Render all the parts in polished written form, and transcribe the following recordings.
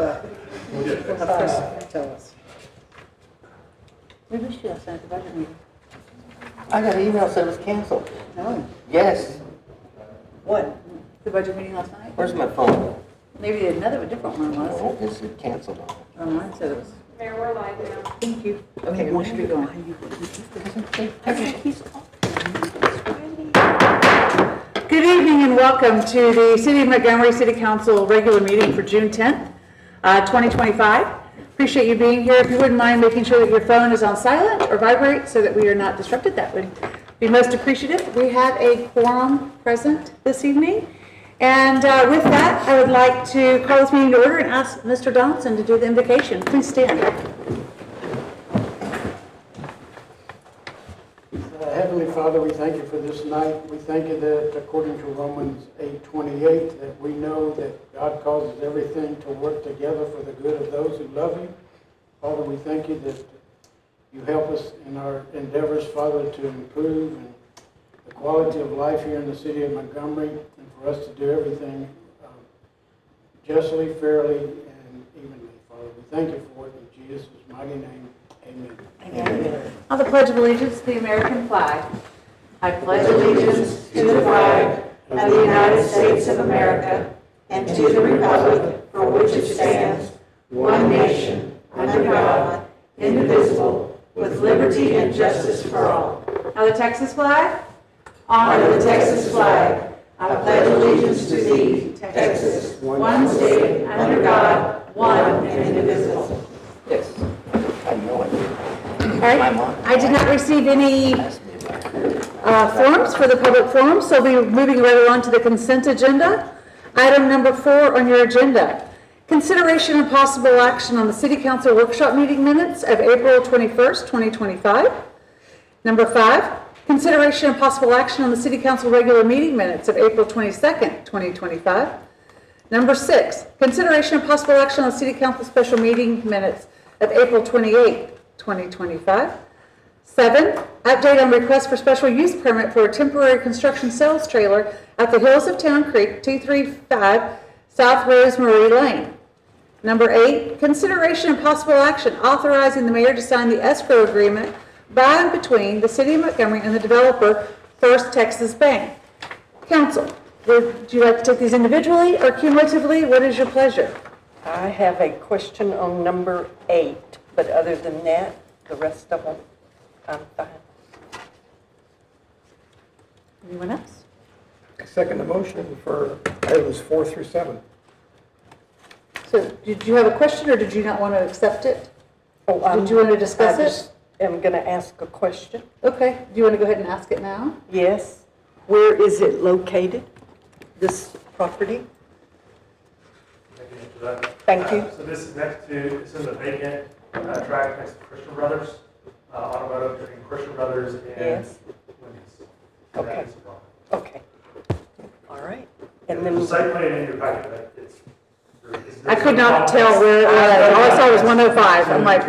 but we'll have Chris tell us. We missed you last night at the budget meeting. I got an email said it was canceled. No. Yes. What? The budget meeting last night? Where's my phone? Maybe another, a different one was. Oh, it said canceled on it. Oh, mine said it was. Mayor, we're live now. Thank you. Okay, we should be going. Good evening and welcome to the City of Montgomery City Council regular meeting for June 10th, 2025. Appreciate you being here. If you wouldn't mind making sure that your phone is on silent or vibrate so that we are not disrupted, that would be most appreciative. We have a quorum present this evening. And with that, I would like to call this meeting to order and ask Mr. Donaldson to do the invocation. Please stand. Heavenly Father, we thank you for this night. We thank you that according to Romans 8:28, that we know that God causes everything to work together for the good of those who love you. Father, we thank you that you help us in our endeavors, Father, to improve and the quality of life here in the city of Montgomery, and for us to do everything justly, fairly, and evenly. Father, we thank you for it in Jesus' mighty name. Amen. Amen. On the Pledge of Allegiance to the American flag. I pledge allegiance to the flag of the United States of America and to the republic for which it stands, one nation, under God, indivisible, with liberty and justice for all. Now the Texas flag. Honor the Texas flag. I pledge allegiance to thee, Texas, one state, under God, one and indivisible. Yes. I know it. All right. I did not receive any forms for the public forum, so we'll be moving right along to the consent agenda. Item number 4 on your agenda. Consideration and possible action on the City Council workshop meeting minutes of April 21st, 2025. Number 5, consideration and possible action on the City Council regular meeting minutes of April 22nd, 2025. Number 6, consideration and possible action on the City Council special meeting minutes of April 28th, 2025. 7, update on request for special use permit for a temporary construction sales trailer at the Hills of Town Creek, 235 South Rosemary Lane. Number 8, consideration and possible action authorizing the mayor to sign the escrow agreement by and between the City of Montgomery and the developer, First Texas Bank. Council, would you like to take these individually or cumulatively? What is your pleasure? I have a question on number 8, but other than that, the rest of them, I'm fine. Anyone else? I second the motion for items 4 through 7. So did you have a question or did you not want to accept it? Oh, Did you want to discuss it? I'm going to ask a question. Okay, do you want to go ahead and ask it now? Yes. Where is it located, this property? Thank you. So this is next to, it's in the vacant tract next to Christian Brothers, automotive between Christian Brothers and Yes. Wendy's. Okay. Okay. All right. And then The site plan in your packet, but it's. I could not tell where it was. All I saw was 105. I'm like,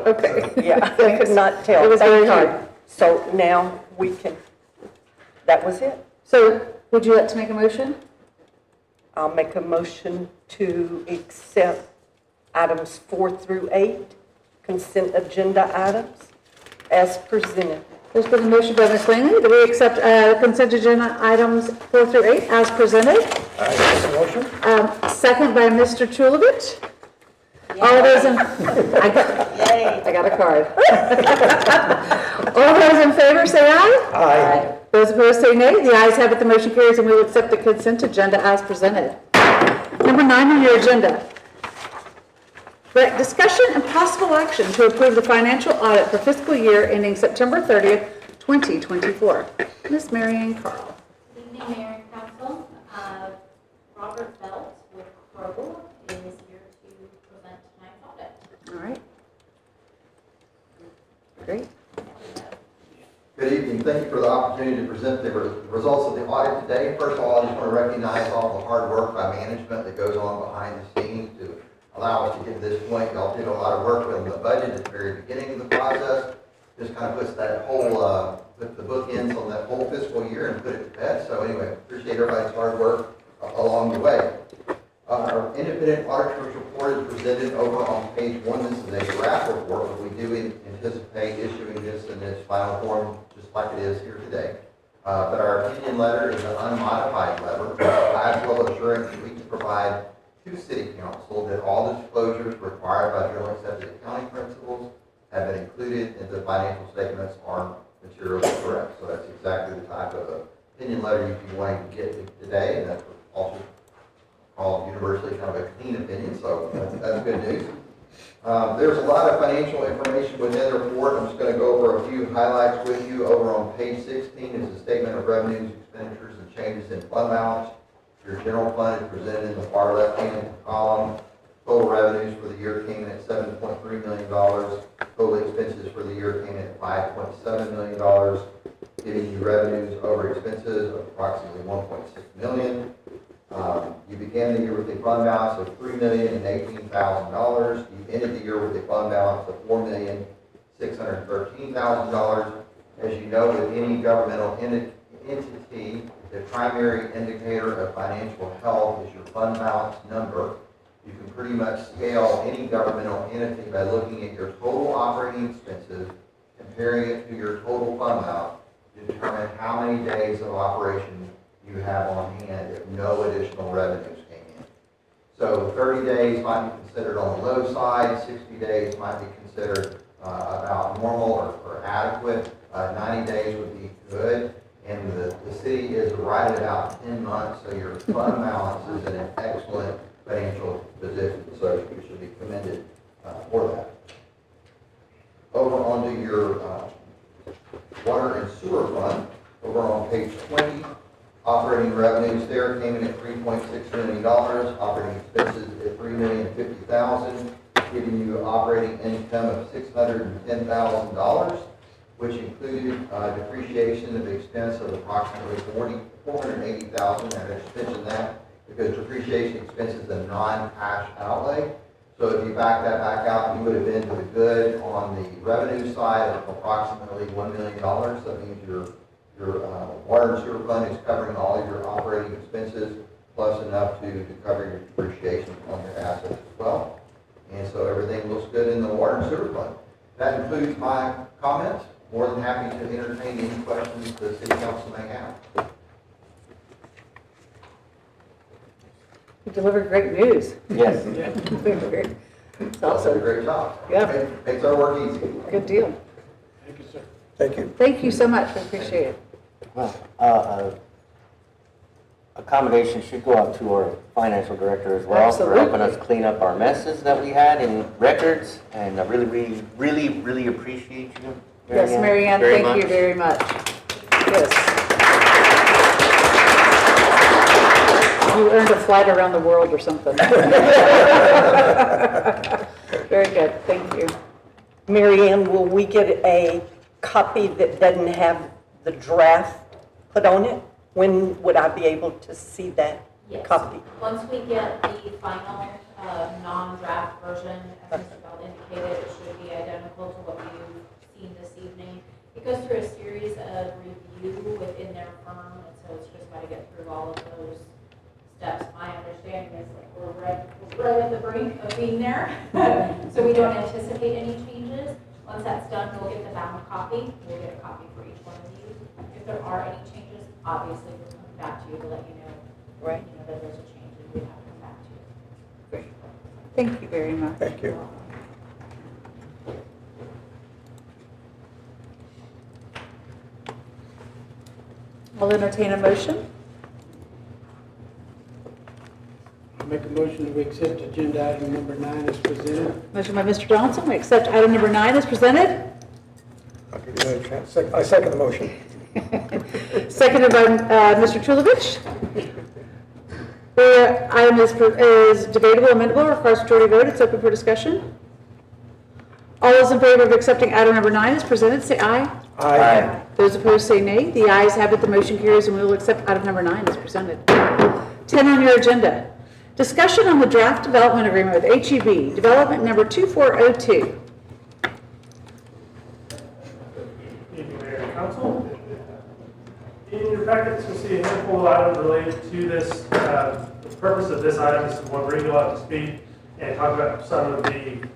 okay. yeah, I could not tell. It was Thank very you. hard. So now we can, that was it. So would you like to make a motion? I'll make a motion to accept items 4 through 8, consent agenda items, as presented. There's been a motion by Ms. Langley that we accept consent agenda items 4 through 8 as presented. I second the motion. Second by Mr. Chulovich. All those in, I got a card. All those in favor say aye. Aye. Those opposed say nay. The ayes have it, the motion carries, and we will accept the consent agenda as presented. Number 9 on your agenda. Discussion and possible action to approve the financial audit for fiscal year ending September 30th, 2024. Ms. Marianne Carl. Good evening, Mayor and Council. Robert Belt with Kroll is here to present tonight's audit. All right. Great. Good evening. Thank you for the opportunity to present the results of the audit today. First of all, I just want to recognize all the hard work by management that goes on behind the scenes to allow us to get to this point. Y'all did a lot of work on the budget at the very beginning of the process. Just kind of puts that whole, put the bookends on that whole fiscal year and put it to bed. So anyway, appreciate everybody's hard work along the way. Our independent auditor's report is presented over on page 1. This is a draft report, but we do anticipate issuing this in its final form, just like it is here today. But our opinion letter is an unmodified letter. I will assurance that we can provide to City Council that all disclosures required by generally accepted accounting principles have been included in the financial statements are materially correct. So that's exactly the type of opinion letter you'd be wanting to get today, and that's also called universally kind of a clean opinion, so that's good news. There's a lot of financial information within the report. I'm just going to go over a few highlights with you. Over on page 16 is a statement of revenues, expenditures, and changes in fund balance. Your general fund is presented in the far left-hand column. Total revenues for the year came in at $7.3 million. Total expenses for the year came in at $5.7 million, giving you revenues over expenses of approximately $1.6 million. You began the year with a fund balance of $3,018,000. You ended the year with a fund balance of $4,613,000. As you know, with any governmental entity, the primary indicator of financial health is your fund balance number. You can pretty much scale any governmental entity by looking at your total operating expenses, comparing it to your total fund balance, to determine how many days of operation you have on hand if no additional revenues came in. So 30 days might be considered on the low side, 60 days might be considered about normal or adequate, 90 days would be good, and the city is right at about 10 months, so your fund balance is in an excellent financial position, so you should be commended for that. Over onto your water and sewer fund, over on page 20, operating revenues there came in at $3.6 million, operating expenses at $3,050,000, giving you operating income of $610,000, which included depreciation of expense of approximately $480,000. I just mentioned that because depreciation expense is a non-cash outlay. So if you back that back out, you would have been to the good on the revenue side of approximately $1 million. That means your water and sewer fund is covering all of your operating expenses, plus enough to cover your depreciation on your assets as well. And so everything looks good in the water and sewer fund. That includes my comments. More than happy to entertain any questions the city council may have. You delivered great news. Yes. It's That's a awesome. great job. Yeah. Makes our work easy. Good deal. Thank you, sir. Thank you. Thank you so much. I appreciate it. Well, accommodation should go out to our financial director as well for helping us clean up our messes that we had in records, and I really appreciate you. Yes, Mary Ann, very thank you much. very much. Yes. You earned a flight around the world or something. Very good, thank you. Mary Ann, will we get a copy that doesn't have the draft put on it? When would I be able to see that Yes. copy? Once we get the final non-draft version, as Mr. Bell indicated, it should be identical to what you've seen this evening. It goes through a series of review within their firm, and so it's just got to get through all of those steps. My understanding is like we're right at the brink of being there, so we don't anticipate any changes. Once that's done, we'll get the bound copy. We'll get a copy for each one of you. If there are any changes, obviously we'll come back to you to let you know, Right. that there's a change and we have to come back to you. Great. Thank you very much. Thank you. I'll entertain a motion. I'll make a motion that we accept agenda item number 9 as presented. Motion by Mr. Johnson, we accept item number 9 as presented. I'll give you another chance. I second the motion. Seconded by Mr. Chulovich. The item is debatable, amendable, requires majority vote. It's open for discussion. All those in favor of accepting item number 9 as presented, say aye. Aye. Those opposed say nay. The ayes have it, the motion carries, and we will accept item number 9 as presented. 10 on your agenda. Discussion on the draft development agreement with HEB, development number 2402. Evening, Mayor and Council. In your packets, you'll see a handful of items related to this the purpose of this item is to one, bring you up to speed and talk about some of the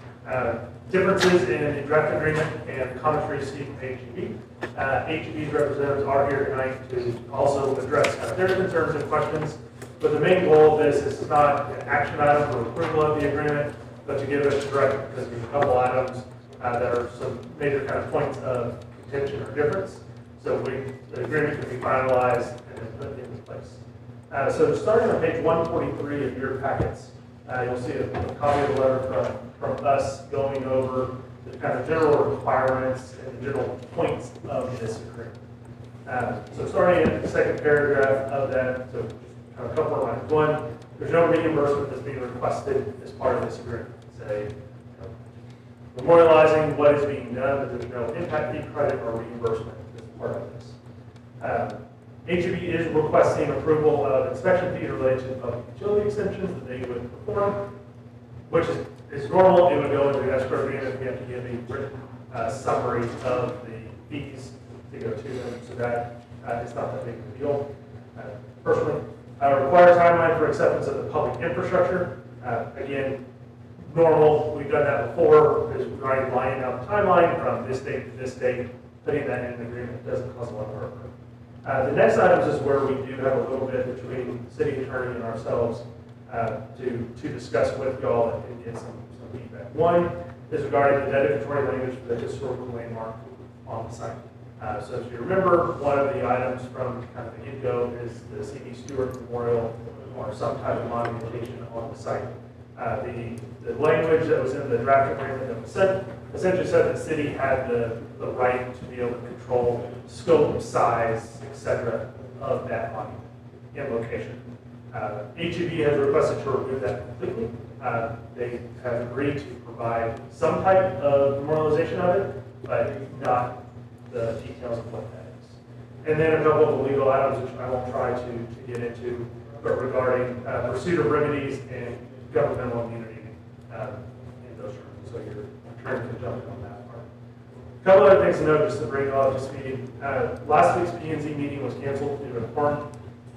differences in the draft agreement and comments received from HEB. HEB's representatives are here tonight to also address their concerns and questions. But the main goal of this is not an action item for approval of the agreement, but to give us direction, because there's a couple items that are some major kind of points of contention or difference. So the agreement can be finalized and then put into place. So starting on page 143 of your packets, you'll see a copy of the letter from us going over the kind of general requirements and the general points of this agreement. So starting in the second paragraph of that, so just kind of a couple of lines. One, there's no reimbursement that's being requested as part of this agreement. It's memorializing what is being done, but there's no impact fee, credit, or reimbursement as part of this. HEB is requesting approval of inspection fees related to public utility extensions that they would perform, which is normal. It would go into the escrow agreement. We have to give a written summary of the fees to go to them, so that it's not that big of a deal. Personally, require timeline for acceptance of the public infrastructure. Again, normal. We've done that before. Is already lining out the timeline from this date to this date. Putting that in an agreement doesn't cause a lot of work. The next items is where we do have a little bit between the city attorney and ourselves to discuss with y'all and get some feedback. One is regarding the dedicatory language for the historical landmark on the site. So if you remember, one of the items from kind of the get-go is the C.D. Stewart Memorial or some type of monumentation on the site. The language that was in the draft agreement that was sent essentially said the city had the right to be able to control scope, size, etc. of that monument and location. HEB has requested to remove that completely. They have agreed to provide some type of memorialization of it, but not the details of what that is. And then a couple of the legal items, which I won't try to get into, but regarding pursuit of remedies and governmental immunity in those terms. So you're trying to jump in on that part. A couple other things to note, just to bring it all up to speed. Last week's P&Z meeting was canceled due to a quorum,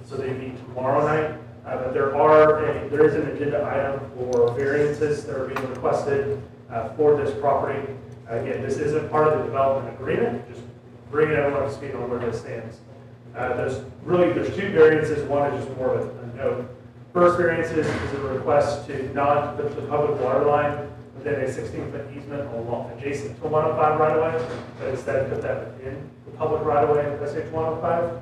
so they meet tomorrow night. But there is an agenda item for variances that are being requested for this property. Again, this isn't part of the development agreement, just bringing everyone up to speed on where this stands. There's two variances. One is just more of a note. First variance is a request to not put the public water line within a 16-foot easement along adjacent to 105 right-of-way, but instead put that within the public right-of-way of SH 105.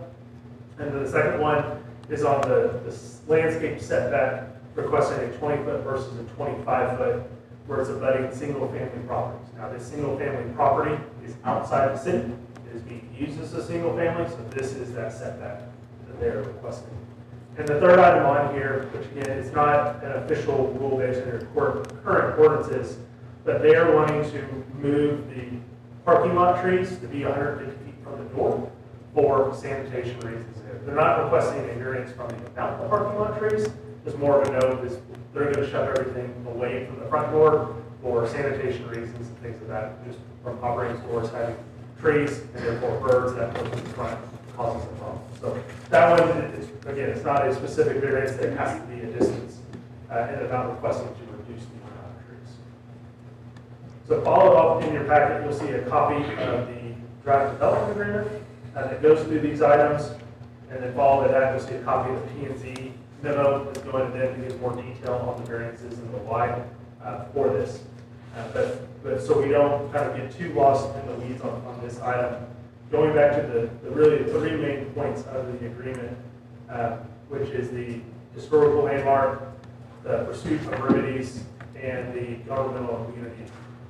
And then the second one is on the landscape setback, requesting a 20-foot versus a 25-foot, where it's abutting single-family properties. Now, this single-family property is outside the city. It is being used as a single-family, so this is that setback that they're requesting. And the third item on here, which again is not an official rule based on your current ordinances, but they are wanting to move the parking lot trees to be 150 feet from the door for sanitation reasons. They're not requesting a variance from the amount of parking lot trees. Just more of a note is they're going to shut everything away from the front door for sanitation reasons and things like that, just from operating stores having trees and therefore birds that look in front causes a problem. So that one, again, it's not a specific variance that has to be a distance, and they're not requesting to reduce the amount of trees. So followed up in your packet, you'll see a copy of the draft development agreement that goes through these items, and then followed by that, you'll see a copy of the P&Z memo that's going to then give more detail on the variances and the why for this. But so we don't kind of get too lost in the weeds on this item. Going back to the really three main points of the agreement, which is the historical landmark, the pursuit of remedies, and the governmental immunity.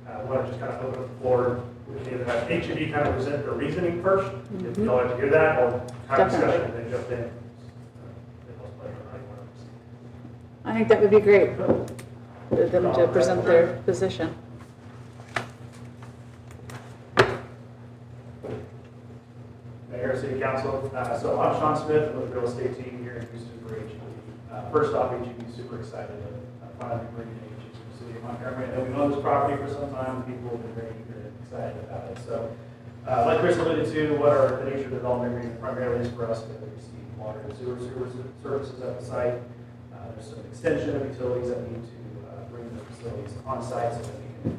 I want to just kind of open up the floor. We can either have HEB kind of present their reasoning first, if you'd like to hear that, or have discussion and then jump in. I think that would be great for them to present their position. Mayor, City Council. So I'm Sean Smith with the real estate team here in Houston for HEB. First off, HEB is super excited to finally bring in HEB to the city of Montgomery. And we've owned this property for some time. People have been very eager and excited about it. So, like Chris alluded to, what the nature of the development agreement primarily is for us to receive water and sewer services at the site. There's some extension of utilities that need to bring the facilities on site so that we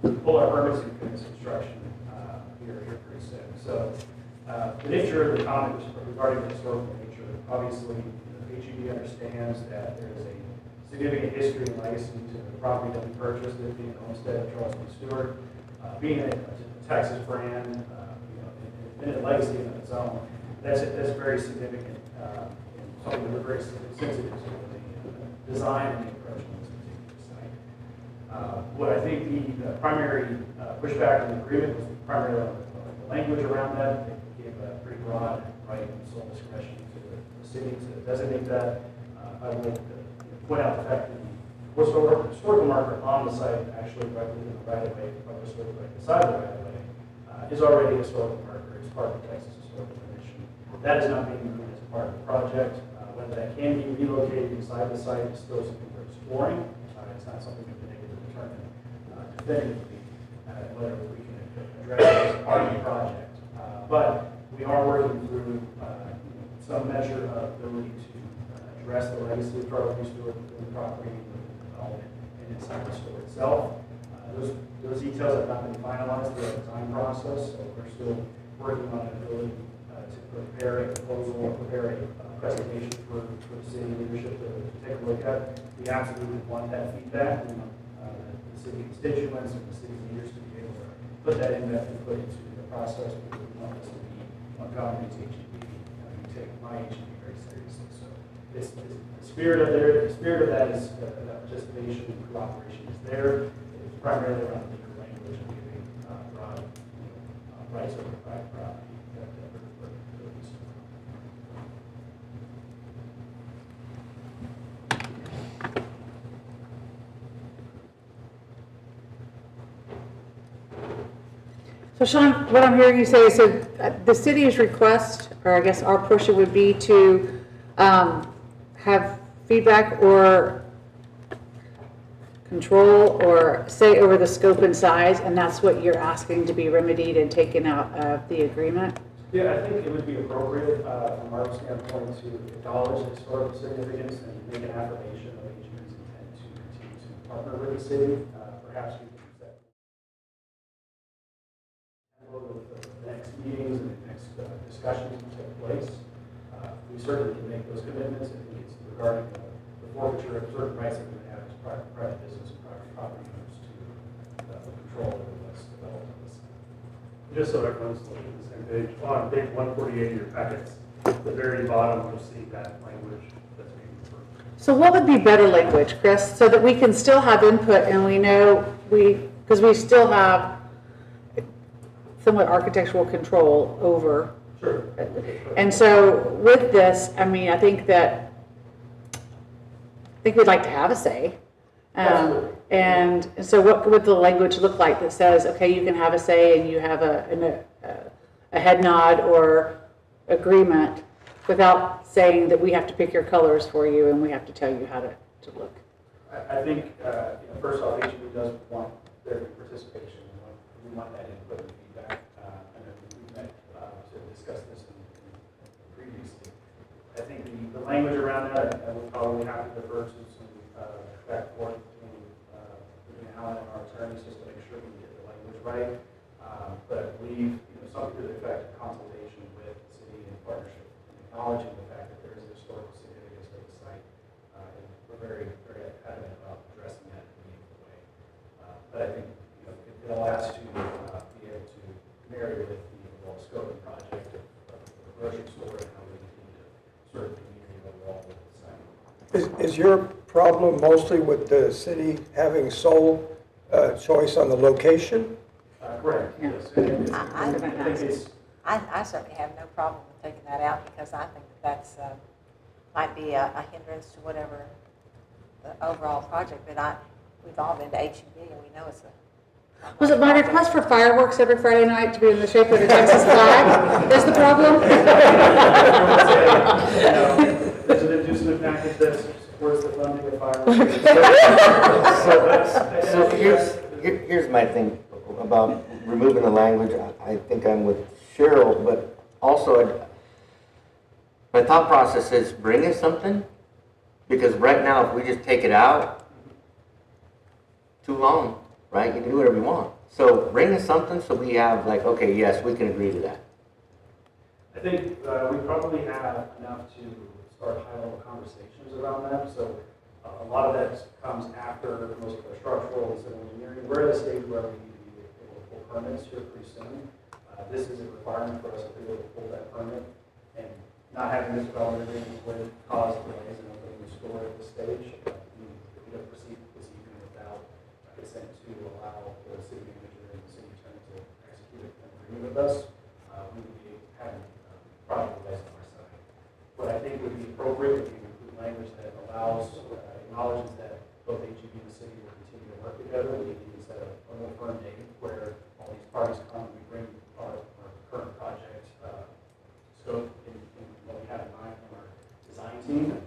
can pull our permits and commence construction here pretty soon. So the nature of the comment regarding the historical nature, obviously, HEB understands that there is a significant history and legacy to the property that we purchased, it being the homestead of Charles B. Stewart, being a Texas brand, and a legacy of its own. That's very significant, and something we're very sensitive to the design and the approach on this particular site. What I think the primary pushback in the agreement was primarily on the language around that. They gave a pretty broad right and sole discretion to the city to designate that. I would point out the fact that the historical marker on the site, actually right within the right-of-way, right beside the right-of-way, is already a historical marker. It's part of the Texas Historical Commission. That is not being moved as part of the project. Whether that can be relocated inside the site is still something we're exploring. It's not something we've been able to determine definitively whether we can address it as part of the project. But we are working through some measure of ability to address the legacy of Charles B. Stewart within the property, the development, and inside the store itself. Those details have not been finalized through our design process, so we're still working on an ability to prepare a proposal or prepare a presentation for the city leadership to take a look at. We absolutely want that feedback from the city constituents and the city leaders to be able to put that input into the process, because we want this to be Montgomery's HEB. We take my HEB very seriously. So the spirit of that is that participation and cooperation is there. It's primarily around legal language and giving broad rights over private property. So Sean, what I'm hearing you say is, so the city's request, or I guess our portion would be to have feedback or control or say over the scope and size, and that's what you're asking to be remedied and taken out of the agreement? Yeah, I think it would be appropriate from our standpoint to acknowledge the historical significance and make an affirmation of HEB's intent to continue to partner with the city. Perhaps we can use that with the next meetings and the next discussions that take place. We certainly can make those commitments. I think it's regarding the forfeiture of certain rights that we have as private business and private property owners to control over what's developed on this site. Just so everyone's looking at the same page, on page 148 of your packets, the very bottom, you'll see that language that's being referred to. So what would be better language, Chris, so that we can still have input and we know because we still have somewhat architectural control over. Sure. And so with this, I mean, I think we'd like to have a say. Absolutely. And so what would the language look like that says, okay, you can have a say and you have a head nod or agreement without saying that we have to pick your colors for you and we have to tell you how to look? I think, first off, HEB does want their participation. We want that input and feedback. And we've met to discuss this previously. I think the language around that, I would probably have to defer to some back and forth between Alan and our attorneys just to make sure we get the language right. But I believe something to the effect of consultation with the city in partnership and acknowledging the fact that there is a historical significance for the site. And we're very, very adamant about addressing that in a meaningful way. But I think it allows us to be able to marry with the overall scope of the project of the grocery store and how we continue to serve the community overall with the site. Is your problem mostly with the city having sole choice on the location? Correct, Yeah. yes. And I think it's, I certainly have no problem with taking that out, because I think that's, might be a hindrance to whatever the overall project, but we've all been to HEB and we know it's a. Was it my request for fireworks every Friday night to be in the shape of the Texas flag? Is the problem? there's an inducement package that supports the funding of fireworks. So here's my thing about removing the language. I think I'm with Cheryl, but also my thought process is bring us something Because right now, if we just take it out, too long, right? You can do whatever you want. So bring us something so we have like, okay, yes, we can agree to that. I think we probably have enough to start high-level conversations around that. So a lot of that comes after most of our structural and civil engineering. We're at a stage where we need to be able to pull permits here pretty soon. This is a requirement for us to be able to pull that permit, and not having this development agreement would cause delays in opening the store at this stage. We don't proceed this evening without consent to allow the city manager and the city attorney to execute an agreement with us. We would be having probably delays on our side. What I think would be appropriate would be include language that allows, acknowledges that both HEB and the city will continue to work together. We need to set a more firm date where all these parties come and we bring our current project scope in what we have in mind from our design team, and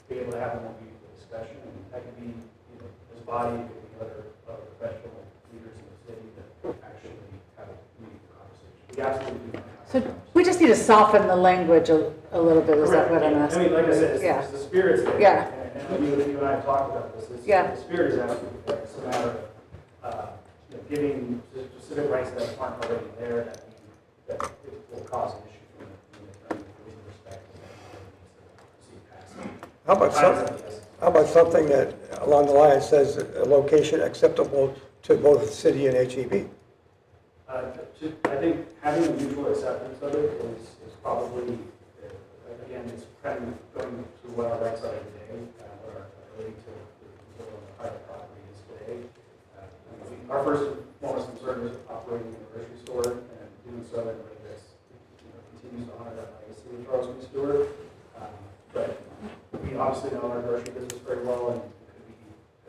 be able to have a more meaningful discussion. And that could be, this body, it could be other professional leaders in the city that actually have a meaningful conversation. We absolutely do. So we just need to soften the language a little bit, is that what I'm I asking? mean, like I said, Yeah. it's the spirit's there. Yeah. And you and I have talked about this. Yeah. The spirit is absolutely there. It's a matter of giving specific rights that aren't already there that it will cause an issue from the legal perspective. How about something that along the line says a location acceptable to both the city and HEB? I think having a mutual acceptance of it is probably, again, it's kind of going to what our rights are today, what our ability to build on the private property is today. Our first and foremost concern is operating a grocery store and doing so in a way that continues to honor that legacy of Charles B. Stewart. But we obviously know our grocery business very well, and it could be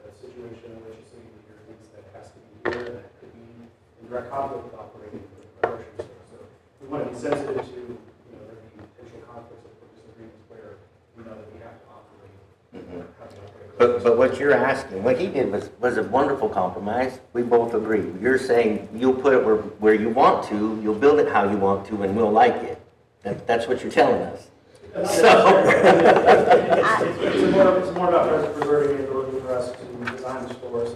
a situation in which a city leader thinks that it has to be here, and that could be in direct conflict with operating a grocery store. So we want to be sensitive to, there being potential conflicts of purpose agreements where we know that we have to operate. How to operate. But what you're asking, what he did was a wonderful compromise. We both agree. You're saying you'll put it where you want to, you'll build it how you want to, and we'll like it. That's what you're telling us. So. It's more about preserving the ability for us to design the stores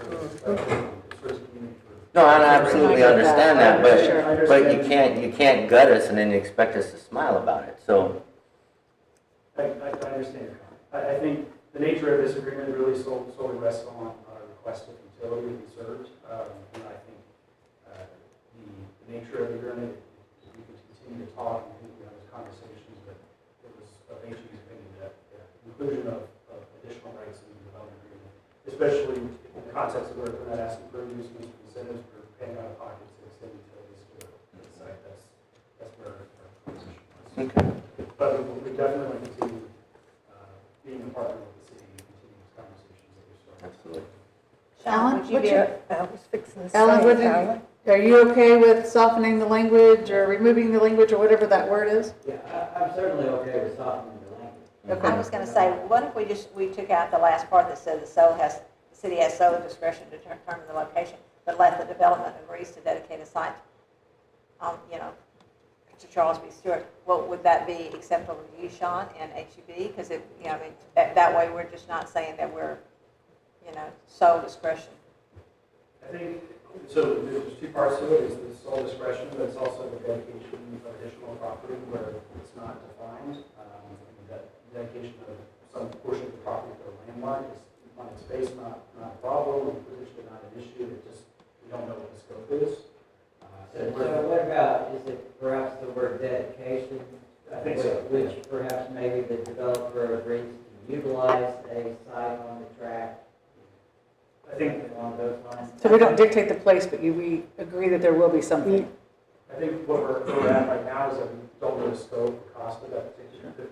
and community. No, I absolutely understand that, Sure. but you can't gut us and then expect us to smile about it. So. I understand your comment. I think the nature of this agreement really solely rests on our request of utility to be served. And I think the nature of the agreement, we could continue to talk and have those conversations, but it was of HEB's opinion that the inclusion of additional rights in the development agreement, especially in the context of where we're not asking for inducements, incentives, for paying out of pocket to extend utilities to the site. That's where our position was. Okay. But we definitely want to continue being a partner with the city and continue these conversations that we've started. Absolutely. Alan, Would you what's be your- I was fixing to say, Ellen, Alan. are you okay with softening the language or removing the language or whatever that word is? Yeah, I'm certainly okay with softening the language. I was going to say, what if we took out the last part that says the city has sole discretion to determine the location, but let the development agrees to dedicate a site, to Charles B. Stewart? Well, would that be acceptable to you, Sean, and HEB? Because that way we're just not saying that we're, sole discretion. I think, so there's two parts to it, is the sole discretion, but it's also the dedication of additional property where it's not defined. That dedication of some portion of the property for a landmark is on its face not a problem, potentially not an issue, it just, we don't know what the scope is. So what about, is it perhaps the word dedication? I think so. Which perhaps maybe the developer agrees to utilize a site on the track? I think, Along those lines? So we don't dictate the place, but we agree that there will be something. I think what we're at right now is that we don't know the scope or cost of that particular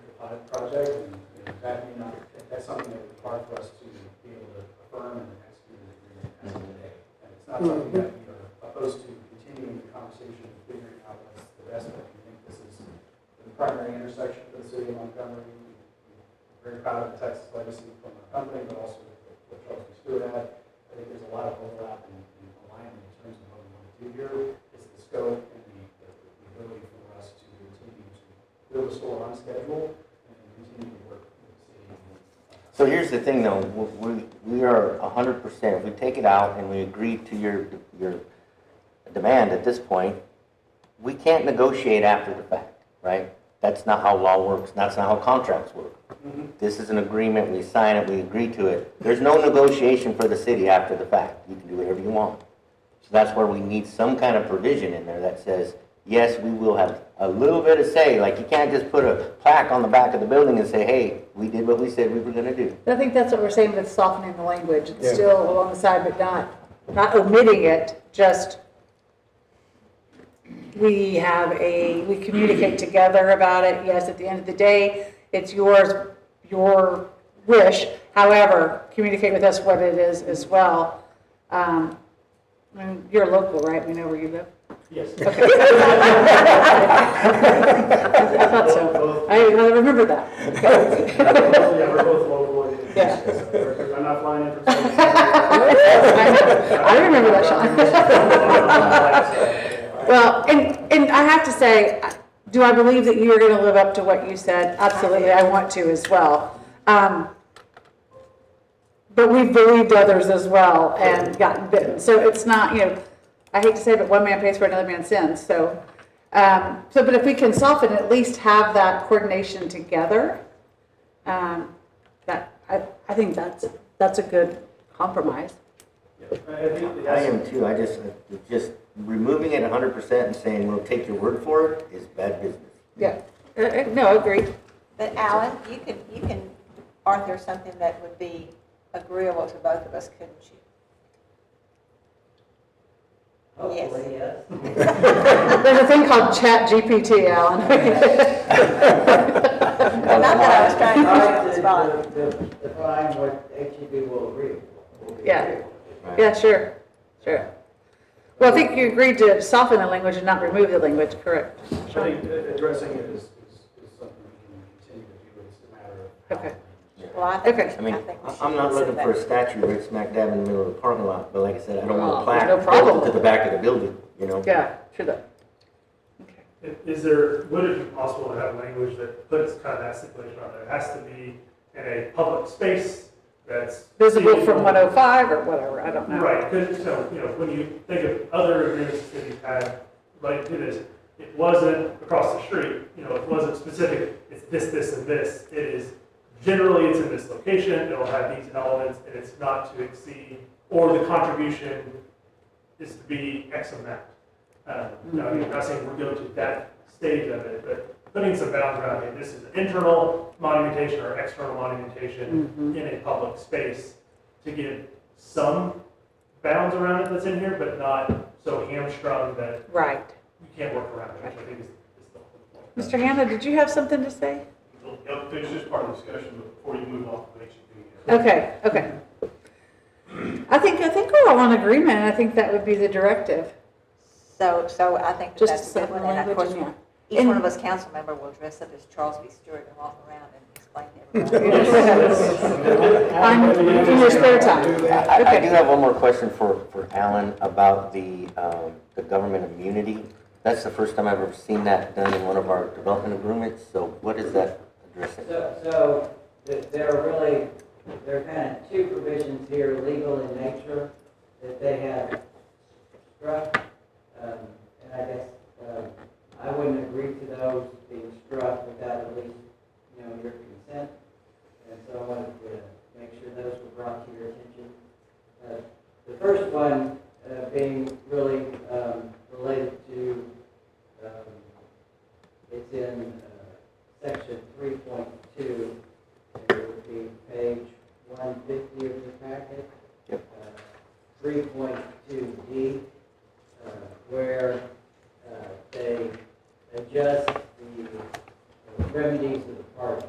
project, and that may not, that's something that would be hard for us to be able to affirm and execute an agreement as of today. And it's not something that we are opposed to continuing the conversation and figuring out what's the best, but we think this is the primary intersection for the city of Montgomery. We're very proud of the Texas legacy from our company, but also what Charles B. Stewart had. I think there's a lot of overlap and alignment in terms of what we want to do here. It's the scope and the ability for us to continue to build a store on schedule and continue to work with the city. So here's the thing though, we are 100%, if we take it out and we agree to your demand at this point, we can't negotiate after the fact, right? That's not how law works, that's not how contracts work. This is an agreement, we sign it, we agree to it. There's no negotiation for the city after the fact. You can do whatever you want. So that's where we need some kind of provision in there that says, yes, we will have a little bit of say. Like you can't just put a plaque on the back of the building and say, hey, we did what we said we were gonna do. I think that's what we're saying with softening the language. It's Yeah. still alongside, but not omitting it, just we communicate together about it. Yes, at the end of the day, it's your wish. However, communicate with us what it is as well. I mean, you're local, right? We know where you live. Yes. Okay. I thought so. I remember that. Okay. Yeah, we're both local. Yeah. I'm not flying in from. I remember that, Sean. Well, and I have to say, do I believe that you are going to live up to what you said? Absolutely, I want to as well. But we've believed others as well and gotten bitten. So it's not, I hate to say it, but one man pays for another man's sins. So, but if we can soften, at least have that coordination together, that I think that's a good compromise. I am too, just removing it 100% and saying we'll take your word for it is bad business. Yeah, no, agreed. But Alan, you can author something that would be agreeable to both of us, couldn't you? Hopefully, yes. There's a thing called Chat GPT, Alan. Well, not that I was trying to respond. To define what HEB will agree with. Yeah. Yeah, sure. Well, I think you agreed to soften the language and not remove the language, correct? I think addressing it is something we can continue to do, it's a matter of. Okay. Well, I think, Okay. I mean, we should I'm not looking consider for a that. statue right smack dab in the middle of the parking lot, but like I said, I don't want a Oh, plaque no problem. bolted to the back of the building, Yeah, true that. Okay. Would it be possible to have language that puts kind of that stipulation on there? It has to be in a public space that's. Visible from 105 or whatever, I don't know. Right, because, when you think of other agreements the city's had, like it is, it wasn't across the street, it wasn't specific, it's this, and this. It is, generally it's in this location, it'll have these elements, and it's not to exceed, or the contribution is to be X amount. I'm not saying we're going to that stage of it, but putting some bounds around it. This is internal monumentation or external monumentation in a public space to give some bounds around it that's in here, but not so hamstrung that Right. you can't work around it, which I think is the whole point. Mr. Hanna, did you have something to say? It's just part of the discussion before you move off of HEB. Okay. I think we're all in agreement, and I think that would be the directive. So I think Just that's a good one, and of language, course, yeah. each one of us council member will dress up as Charles B. Stewart and walk around and explain to everybody. In your spare time. I do have one more question for Alan about the government immunity. That's the first time I've ever seen that done in one of our development agreements, so what is that addressing? So there are kind of two provisions here, legal in nature, that they have struck. And I guess I wouldn't agree to those being struck without at least, your consent. And so I wanted to make sure those were brought to your attention. The first one being really related to, it's in section 3.2, and it would be page 150 of the packet. Yep. 3.2D, where they adjust the remedies of the parties.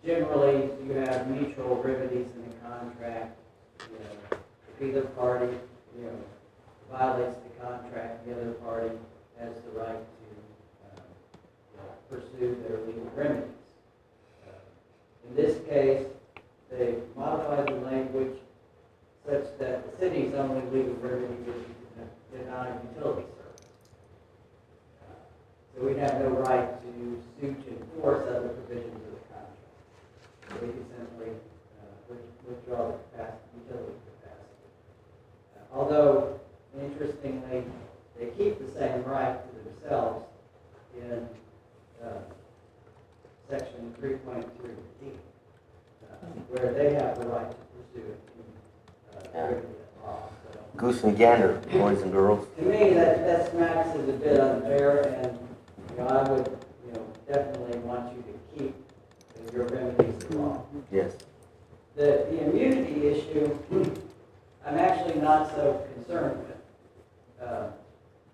Generally, you have mutual remedies in the contract. If either party, violates the contract, the other party has the right to pursue their legal remedies. In this case, they modified the language such that the city's only legal remedy is to deny utility service. So we have no right to suit and enforce other provisions of the contract. we could simply withdraw the utility capacity. Although, interestingly, they keep the same right to themselves in section 3.3D, where they have the right to pursue it in area law. So, Goose and gander, boys and girls. to me, that smacks is a bit unfair, and I would definitely want you to keep your remedies to law. Yes. The immunity issue, I'm actually not so concerned with.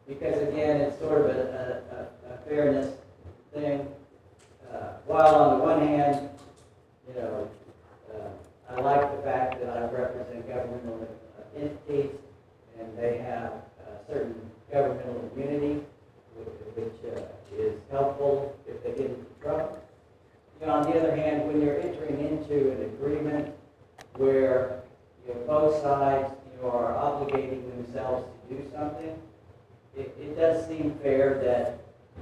Because again, it's sort of a fairness thing. While on the one hand, I like the fact that I represent governmental entities and they have certain governmental immunity, which is helpful if they get into trouble. On the other hand, when you're entering into an agreement where both sides are obligating themselves to do something, it does seem fair that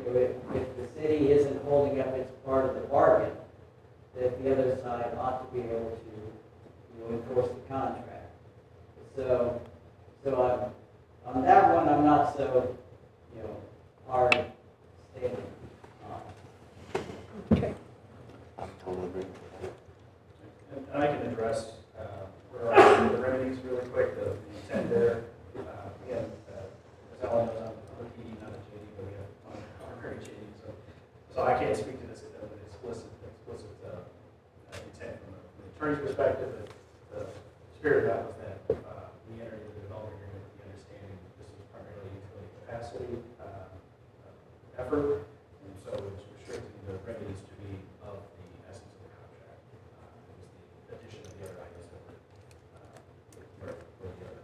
if the city isn't holding up its part of the bargain, that the other side ought to be able to enforce the contract. So on that one, I'm not so hard standing on. Okay. I totally agree. And I can address the remedies really quick, the intent there. Again, as Alan knows, I'm a PD, not a JD, but we have honorary JD, so I can't speak to this with explicit intent from the attorney's perspective. The spirit of that was that we entered into the development agreement with the understanding that this was primarily a utility capacity effort, and so it was restricting the remedies to be of the essence of the contract. It was the addition of the other items that were the other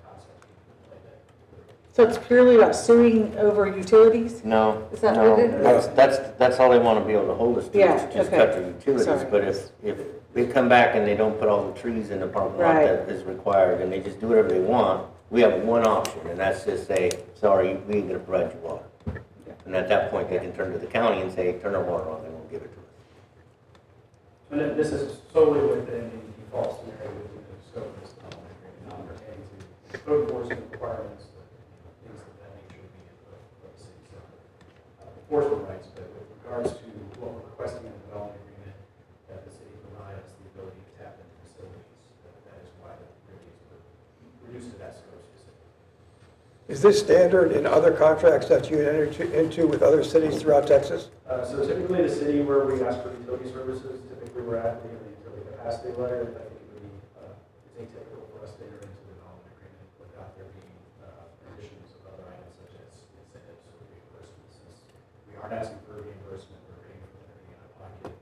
concepts being played there. So it's purely about suing over utilities? No, Is that no, what it is? that's all they want to be able to hold us to, Yeah, is just okay. cut the utilities. Sorry. But if we come back and they don't put all the trees in the parking lot Right. that is required, and they just do whatever they want, we have one option, and that's just say, sorry, we ain't gonna provide you water. And at that point, they can turn to the county and say, turn our water on, they won't give it to us. And then this is solely within the default scenario within the scope of this development agreement, not pertaining to code enforcement requirements, things of that nature being of the city's enforcement rights. But with regards to what we're requesting in the development agreement, that the city provides the ability to tap into facilities, that is why the remedies were reduced to that scope specifically. Is this standard in other contracts that you enter into with other cities throughout Texas? So typically the city where we ask for utility services, typically we're at the utility capacity letter. I think it would be, it's atypical for us to enter into the development agreement without there being additions of other items such as incentives or reimbursements. Since we aren't asking for reimbursement, we're paying for everything out of pocket.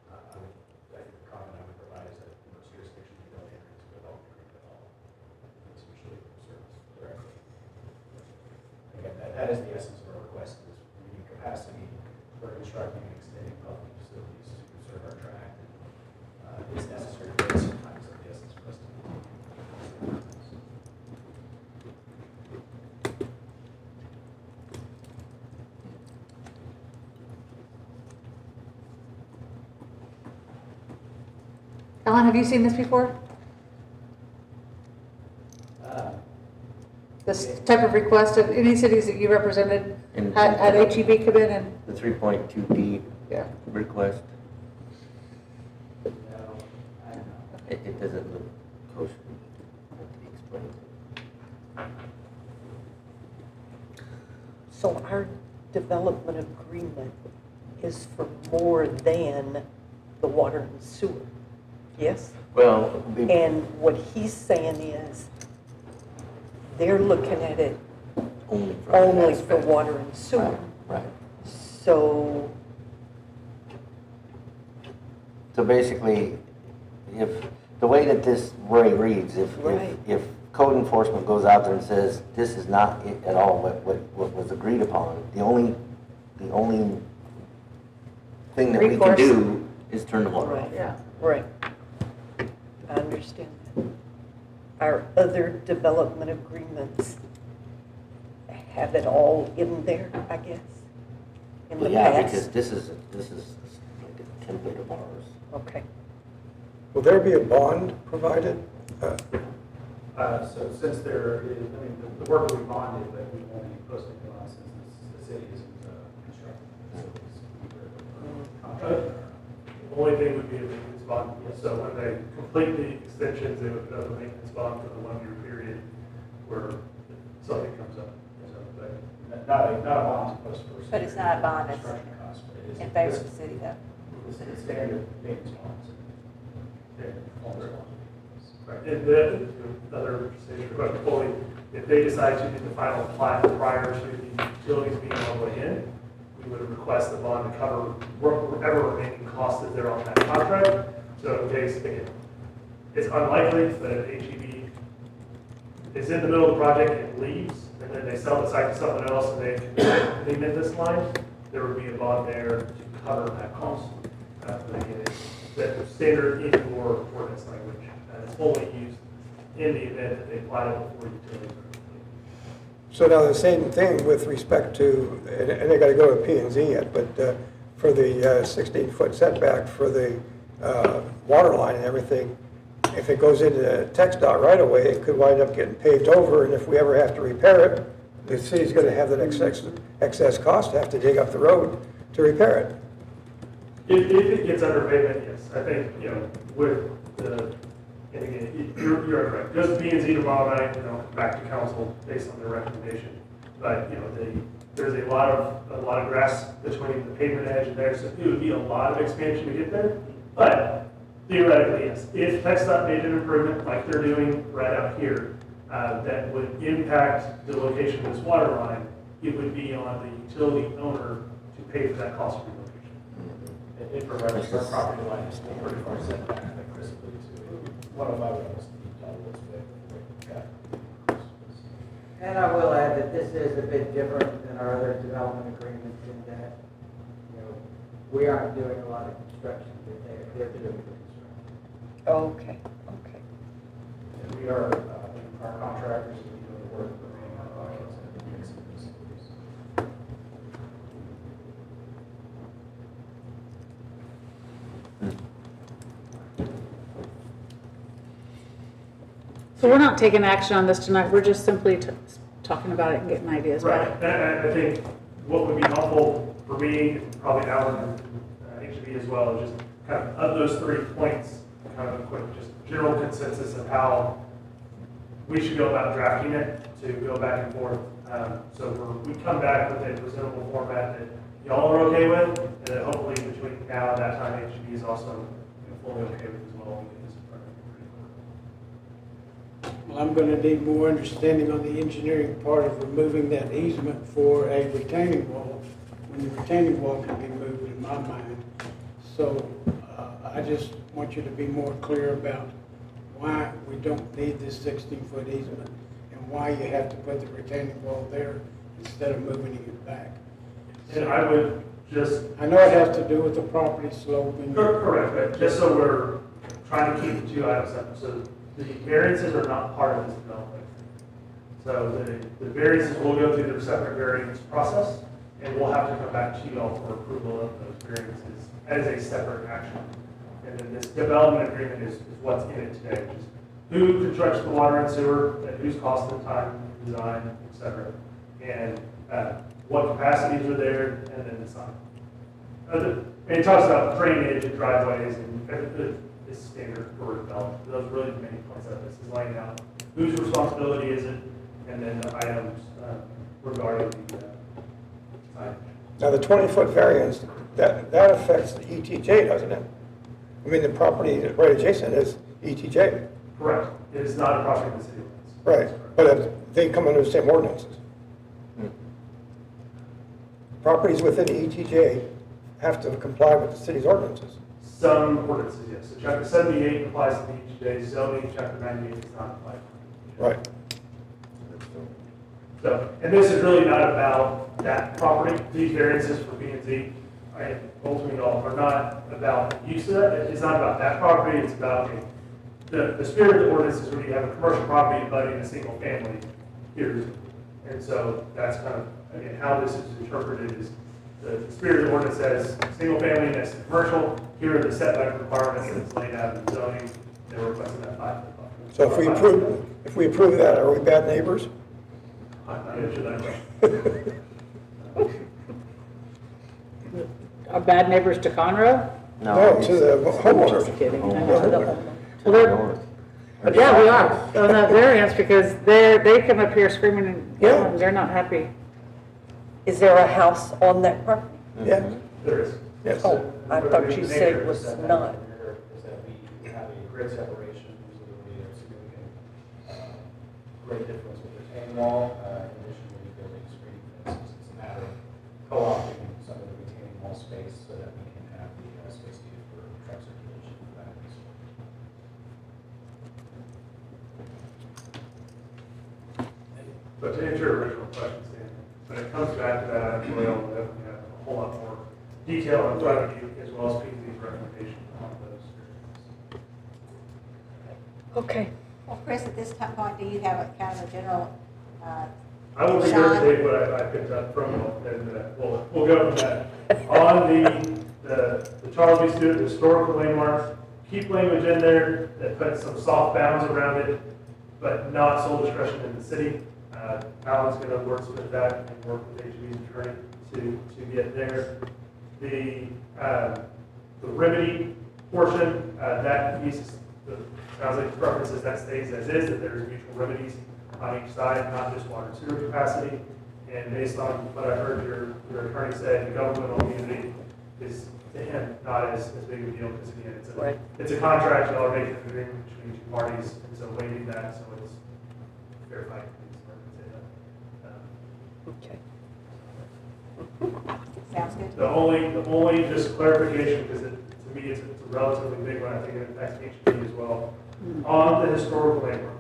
I think the comment I would provide is that in most jurisdictions we don't enter into the development agreement at all. It's usually service directly. Again, that is the essence of our request, is we need capacity for constructing and extending public facilities to serve our tract. It's necessary, but sometimes of the essence for us to continue. Alan, have you seen this before? This type of request of any cities that you represented had HEB come in and, The 3.2D yeah. request, No, I don't know. it doesn't look kosher. Have to be explained. So our development agreement is for more than the water and sewer, yes? Well, And what he's saying is, they're looking at it only for. only for water and sewer. Right. So, So basically, if, the way that this Ray reads, Right. if code enforcement goes out there and says, this is not it at all what was agreed upon, the only thing that we can Recourse. do is turn the water off. Yeah. right. I understand that. Our other development agreements have it all in there, I guess, in the Yeah, past. because this is like a template of ours. Okay. Will there be a bond provided? So since there is, I mean, the work will be bonded, but we won't be posting the bond since the city isn't constructing the facilities. The only thing would be a maintenance bond. So when they complete the extensions, they would put up a maintenance bond for the 1-year period where something comes up. So, but not a bond to post for. But it's not a bond, it's construction costs, but it is- in favor of the city though. It's standard maintenance bonds. Standard performance bonds. Right, and the other stage question fully, if they decide to do the final plat prior to the utilities being all the way in, we would request the bond to cover whatever remaining costs that there on that contract. So in case, again, it's unlikely that HEB is in the middle of the project and leaves, and then they sell the site to someone else and they admit this line, there would be a bond there to cover that cost. Again, it's that standard in your ordinance language. It's only used in the event that they apply it before utilities are complete. So now the same thing with respect to, and they got to go to P&Z yet, but for the 16-foot setback for the water line and everything, if it goes into TxDOT right away, it could wind up getting paved over, and if we ever have to repair it, the city's going to have that excess cost to have to dig up the road to repair it. If it gets under payment, yes. I think, with the, and again, you're correct. Just P&Z tomorrow night, back to council based on their recommendation. But, there's a lot of grass between the pavement edge and there, so it would be a lot of expansion to get there. But theoretically, yes. If TxDOT made an improvement like they're doing right out here, that would impact the location of this water line, it would be on the utility owner to pay for that cost of relocation. If provided our property line is pretty far set back, like Chris alluded to, 105 would almost be double as big. And I will add that this is a bit different than our other development agreements in that, we aren't doing a lot of construction, but they're doing the construction. Okay. And we are, our contractors, we do the work for remaining our projects and fixing the facilities. So we're not taking action on this tonight, we're just simply talking about it and getting ideas, Right. right? And I think what would be helpful for me, and probably Alan and HB as well, is just kind of those 3 points, kind of a quick, just general consensus of how we should go about drafting it to go back and forth. So we come back with a presentable format that y'all are okay with, and then hopefully between now and that time, HB is also fully okay with as well. Well, I'm going to need more understanding on the engineering part of removing that easement for a retaining wall, when the retaining wall can be moved in my mind. So I just want you to be more clear about why we don't need this 16-foot easement and why you have to put the retaining wall there instead of moving it back. And I would just... I know it has to do with the property slope and... Correct, but just so we're trying to keep the 2 items separate. So the variances are not part of this development. So the variances will go through their separate variance process, and we'll have to come back to you all for approval of those variances as a separate action. And then this development agreement is what's in it today, which is who constructs the water and sewer, at whose cost and time, design, et cetera, and what capacities are there, and then the sign. And it talks about drainage and driveways and everything. Is standard for development. Those are really the main points of this, is laying out whose responsibility is it, and then the items regarding the signage. Now, the 20-foot variance, that affects the ETJ, doesn't it? I mean, the property right adjacent is ETJ. Correct. It is not a property of the city limits. Right, but they come under the same ordinances. Properties within the ETJ have to comply with the city's ordinances. Some ordinances, yes. So chapter 78 applies to the ETJ, zoning, chapter 98 does not apply. Right. So, and this is really not about that property. These variances for B&Z, ultimately all are not about use of that. It's not about that property. It's about the spirit of the ordinance is when you have a commercial property abutting a single family, period. And so that's kind of, again, how this is interpreted is the spirit of the ordinance says, single family next to commercial, here are the setback requirements that it's laid out in the zoning, they're requesting that 5 foot buffer. So if we approve that, are we bad neighbors? I'm not answering that question. Are bad neighbors to Conroe? No, to the homeowner. Just kidding. Well, yeah, we are on that variance because they come up here screaming and yelling, they're not happy. Is there a house on that property? Yeah, There is. yes. Oh, I thought you said it was not. Is that we have a grid separation, usually we have significant grade difference with the retaining wall, in addition to building screening fences. It's a matter of co-opting some of the retaining wall space so that we can have the space needed for truck circulation for that. But to answer your original question, Stan, when it comes back to that, actually, I'll have a whole lot more detail in front of you, as well as P&Z's recommendation on those. Okay. Well, Chris, at this point, do you have a kind of a general, I will regurgitate what I picked up from you, and we'll go from that. On the Charles B. Stewart historical landmarks, keep language in there that puts some soft bounds around it, but not sole discretion in the city. Alan's going to work with that and work with HB's attorney to get there. The remedy portion, that piece, sounds like the preference is that stays as is, that there's mutual remedies on each side, not just water and sewer capacity. And based on what I heard your attorney say, the governmental immunity is, to him, not as big of a deal, because again, it's a contract, y'all are making an agreement between two parties, and so waiving that, so it's fair fight. Okay. sounds good? The only just clarification, because to me, it's a relatively big one, I think it impacts HB as well. On the historical landmark,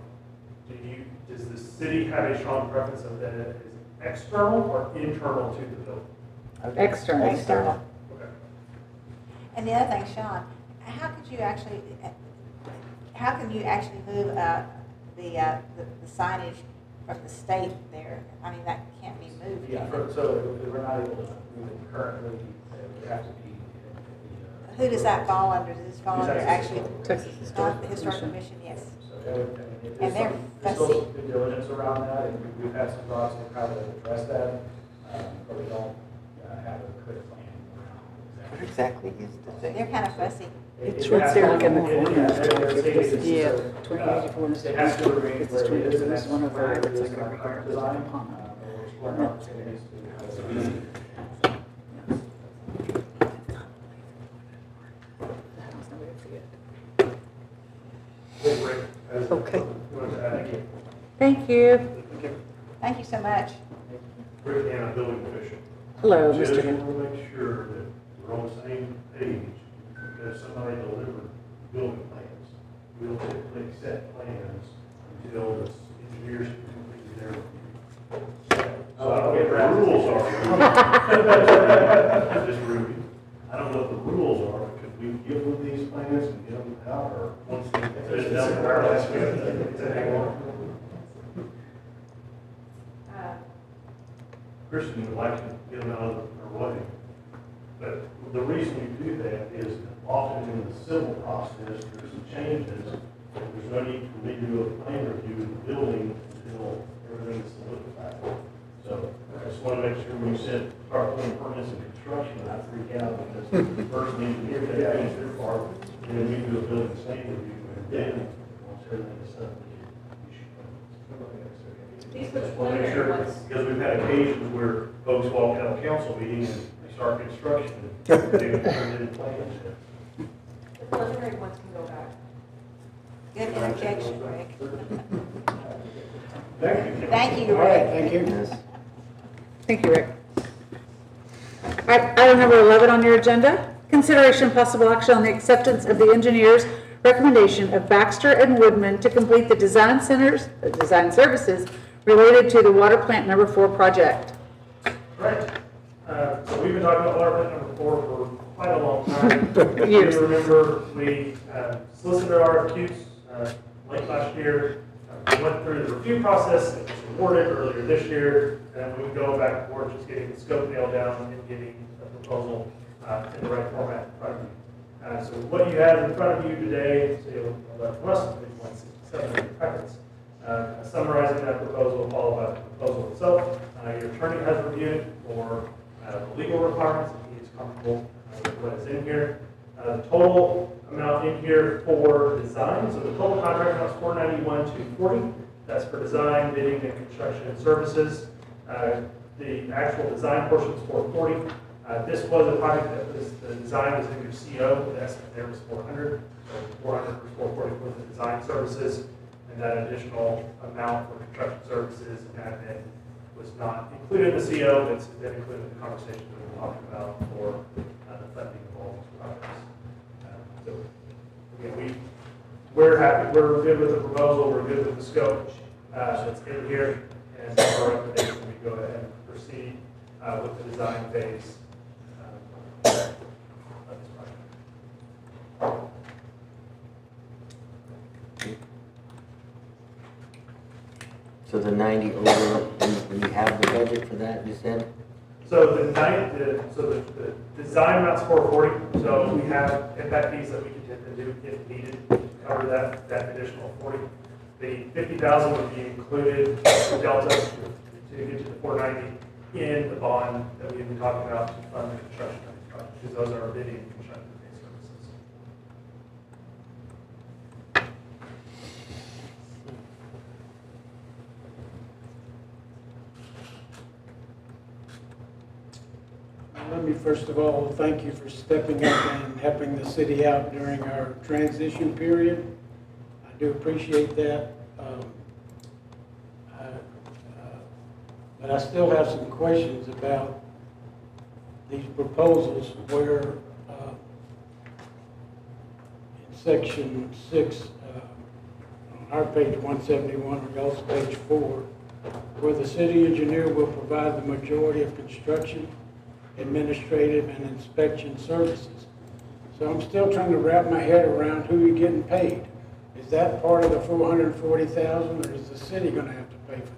does the city have a strong preference of that it is external or internal to the building? External. External. Okay. And the other thing, Sean, how can you actually move the signage from the state there? I mean, that can't be moved. Yeah, so we're not able to move it currently, it would have to be Who does that fall under? Does this fall under actually, Texas not the Historical Historical Commission. Commission? Yes. So that would, I mean, And they're there's still fussy. due diligence around that, and we've had some thoughts on how to address that, but we don't have a clear plan around What exactly. exactly is the thing? They're kind of fussy. It's It right has there, to- like in the it- corner. yeah, Yeah, 2084 is it has to remain This is where it 20, is, and this that's is 105, where it it's is like in our over here, current it's design. like a pond. We're exploring opportunities to have it. Okay. Thank you. Thank you so much. Rick Hanna, building official. Hello, Mr. Just Hill. want to make sure that we're on the same page, because somebody delivered building plans. We'll typically set plans until the engineers complete their review. So I don't know what the rules are. Just Ruby. I don't know what the rules are, but could we give them these plans and get them out, or once they finish them, our last week, hang on? Christian would like to get them out of our way. But the reason you do that is often in the civil process, there's some changes. There's no need for me to do a plan review of the building until everything is solidified. So I just want to make sure when you said start pulling permits and construction, I freak out because the first engineer they change their part, and then we do a building standard review, and then once everything is done, we issue permits. These were Just want to make sure, preliminary ones. because we've had occasions where folks walk out of council meeting and they start construction, and they don't turn in plans yet. The preliminary ones can go back. Good interjection, Rick. Thank you. Thank you, All right, Rick. thank you. Yes. Thank you, Rick. All right, item number 11 on your agenda, consideration and possible action on the acceptance of the engineer's recommendation of Baxter and Woodman to complete the design services related to the water plant number 4 project. Right. So we've been talking about water plant number 4 for quite a long time. Years. You remember we solicited RFQs late last year. We went through the review process, it was awarded earlier this year, and we would go back and forth just getting the scope nailed down and getting proposal in the right format in front of you. So what you have in front of you today, so you'll let from us, page 167 of your packets, summarizing that proposal, followed by the proposal itself. Your attorney has reviewed it for the legal requirements, and he is comfortable with what is in here. The total amount in here for design, so the total contract amount is $491,240. That's for design, bidding, and construction and services. The actual design portion is $440. This was a project that was, the design was in your CO, the estimate there was 400. So 400 for 440 for the design services, and that additional amount for construction services and admin was not included in the CO, but it's been included in the conversation that we're talking about for the funding of all these projects. So again, we're happy, we're good with the proposal, we're good with the scope that's in here, and our recommendation, we go ahead and proceed with the design phase of this project. So the 90 over, when you have the budget for that, you said? So the design amount's 440, so we have impact fees that we can tip and do if needed to cover that additional 40. The 50,000 would be included, the delta to get to the 490 in the bond that we've been talking about to fund the construction of these projects, because those are bidding and construction based services. Let me first of all thank you for stepping up and helping the city out during our transition period. I do appreciate that. But I still have some questions about these proposals where in section 6, on our page 171, or y'all's page 4, where the city engineer will provide the majority of construction, administrative, and inspection services. So I'm still trying to wrap my head around who you're getting paid. Is that part of the $440,000, or is the city going to have to pay for that?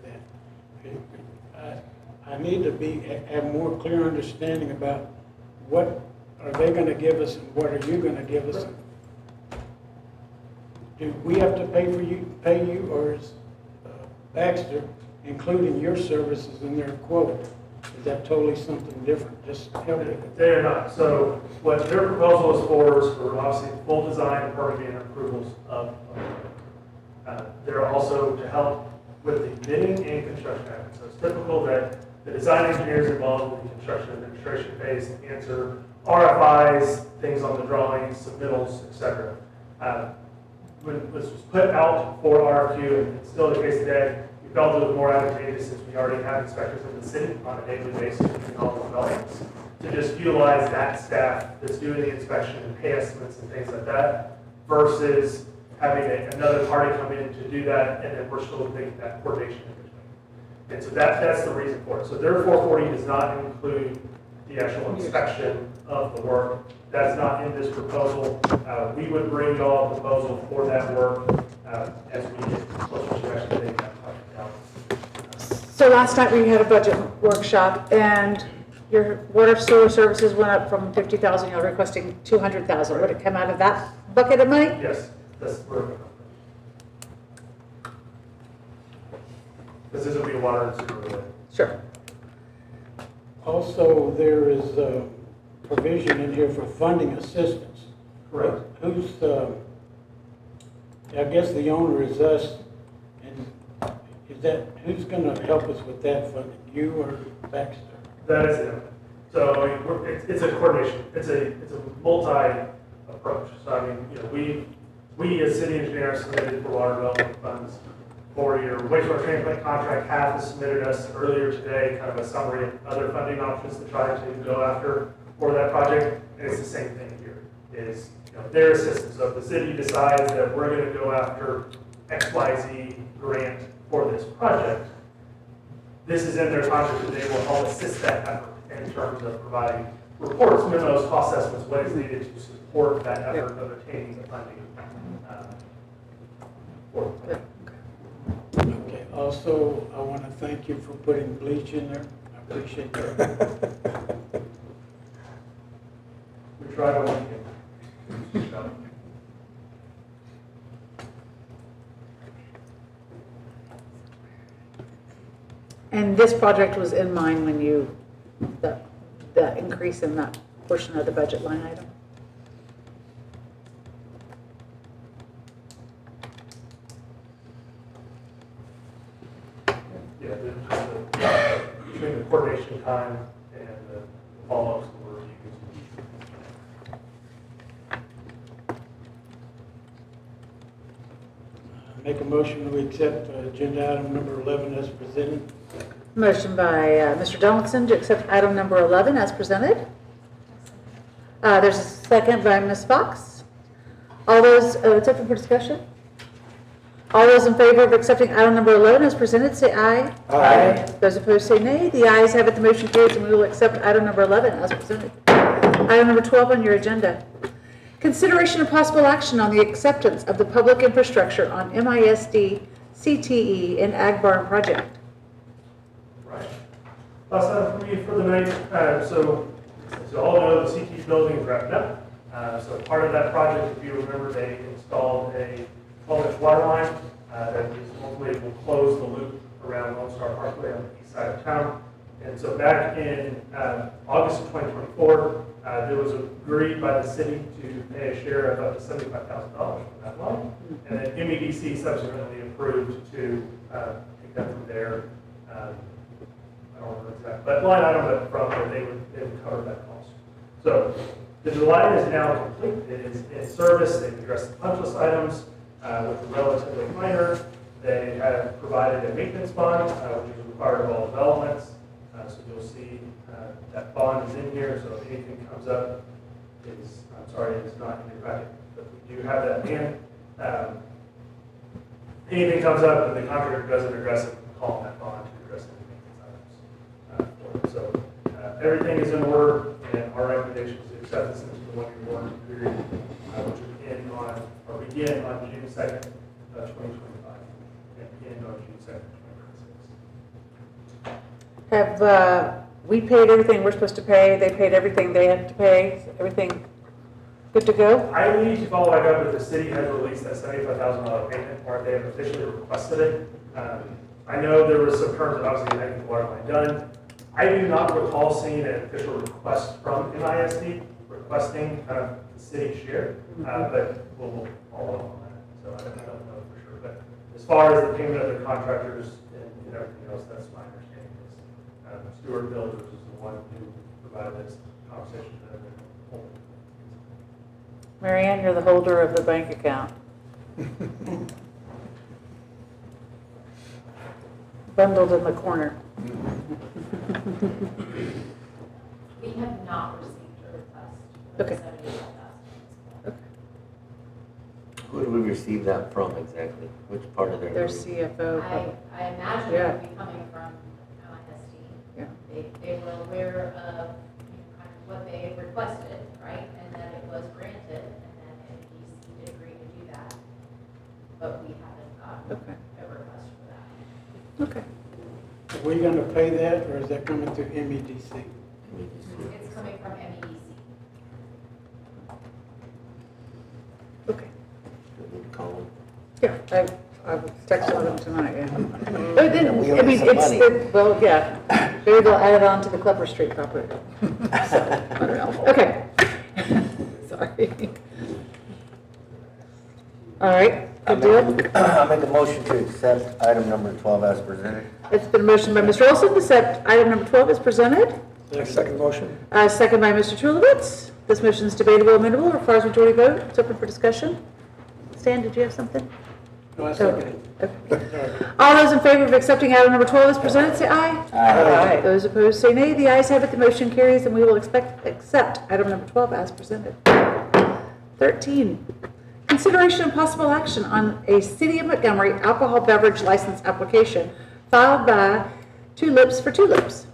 I need to have more clear understanding about what are they going to give us and what are you going to give us. Do we have to pay you, or is Baxter including your services in their quote? Is that totally something different? Just tell me. They are not. So what their proposal is for obviously full design and permitting and approvals of they're also to help with the bidding and construction efforts. So it's typical that the design engineers involved with the construction administration phase answer RFIs, things on the drawings, submittals, etc. When this was put out for RFQ, and it's still the case today, we felt it was more advantageous since we already have inspectors in the city on a daily basis doing all the developments, to just utilize that staff that's doing the inspection and pay estimates and things like that, versus having another party come in to do that, and then we're still making that coordination in between. And so that's the reason for it. So their 440 does not include the actual inspection of the work. That's not in this proposal. We would bring y'all a proposal for that work as we get closer to actually getting that project out. So last night we had a budget workshop, and your water sewer services went up from 50,000, you're requesting 200,000. Would it come out of that bucket of money? Yes, that's where. Because this will be water and sewer related. Sure. Also, there is a provision in here for funding assistance. Correct. Who's, I guess the owner is us, and who's going to help us with that funding, you or Baxter? That is it. So I mean, it's a coordination. It's a multi-approach. So I mean, we as city engineers submitted for water development funds for your wastewater treatment plant contract. Half has submitted us earlier today, kind of a summary of other funding options to try to go after for that project. And it's the same thing here, is their assistance. So if the city decides that we're going to go after XYZ grant for this project, this is in their contract, and they will help assist that effort in terms of providing reports, memos, cost estimates, what is needed to support that effort of obtaining the funding for the project. Okay, also, I want to thank you for putting bleach in there. I appreciate that. try what we can. And this project was in mind when you, the increase in that portion of the budget line item? Yeah, between the coordination time and the follow-ups and reviews. Make a motion to accept agenda item number 11 as presented. Motion by Mr. Donaldson to accept item number 11 as presented. There's a second by Ms. Fox. All those, it's open for discussion. All those in favor of accepting item number 11 as presented, say aye. Aye. Those opposed, say nay. The ayes have it, the motion carries, and we will accept item number 11 as presented. Item number 12 on your agenda. Consideration of possible action on the acceptance of the public infrastructure on MISD CTE and Ag Barn project. Right. Last item for me for the night. So, as you all know, the CT building is wrapped up. So part of that project, if you remember, they installed a 12-inch water line that is hopefully will close the loop around Lone Star Parkway on the east side of town. And so back in August of 2024, there was agreed by the city to pay a share of up to $75,000 from that line. And then MEDC subsequently approved to take that from there. I don't remember exactly, but line item up front where they would cover that cost. So the line is now complete. It is in service. They've addressed the punch list items with a relatively minor. They have provided a maintenance bond, which is required of all developments. So you'll see that bond is in here. So if anything comes up, I'm sorry, it's not in your packet, but we do have that in. Anything comes up and the contractor doesn't address it, call that bond to address any maintenance items. So everything is in order, and our recommendation is to accept this into the one-year warranty period, which will begin on June 2nd, 2025, and end on June 2nd, 2026. Have we paid everything we're supposed to pay? They paid everything they had to pay? Everything good to go? I need to follow back up if the city has released that $75,000 payment, or if they have officially requested it. I know there was some terms that obviously had the water line done. I do not recall seeing an official request from MISD requesting the city share, but we'll follow up on that. So I don't know for sure. But as far as the payment of the contractors and everything else, that's my understanding. Stewart Builders is the one who provided this conversation that I've been holding. Marianne, you're the holder of the bank account. Bundled in the corner. We have not received a request for Okay. $75,000. Who did we receive that from exactly? Which part of their? Their CFO. I imagine it would be coming from MISD. Yeah. They were aware of kind of what they requested, right? And that it was granted, and then NBC did agree to do that. But we haven't gotten a request for that. Okay. Are we going to pay that, or is that coming through MEDC? It's coming from MEDC. Okay. We need to call them. Yeah, I was texting them tonight, yeah. But then, We owe I mean, some it's, money. well, yeah, maybe they'll add it on to the Clever Street property. So, I don't know. Okay. Sorry. All right, good deal. I'll make a motion to accept item number 12 as presented. It's been a motion by Mr. Olson to accept item number 12 is presented. Second motion. Second by Mr. Trulowitz. This motion is debatable, amendable, requires majority vote. It's open for discussion. Stan, did you have something? No, I second it. Okay. All those in favor of accepting item number 12 as presented, say aye. Aye. Those opposed, say nay. The ayes have it, the motion carries, and we will accept item number 12 as presented. 13, consideration and possible action on a City of Montgomery alcohol beverage license application filed by Tulips for Tulips.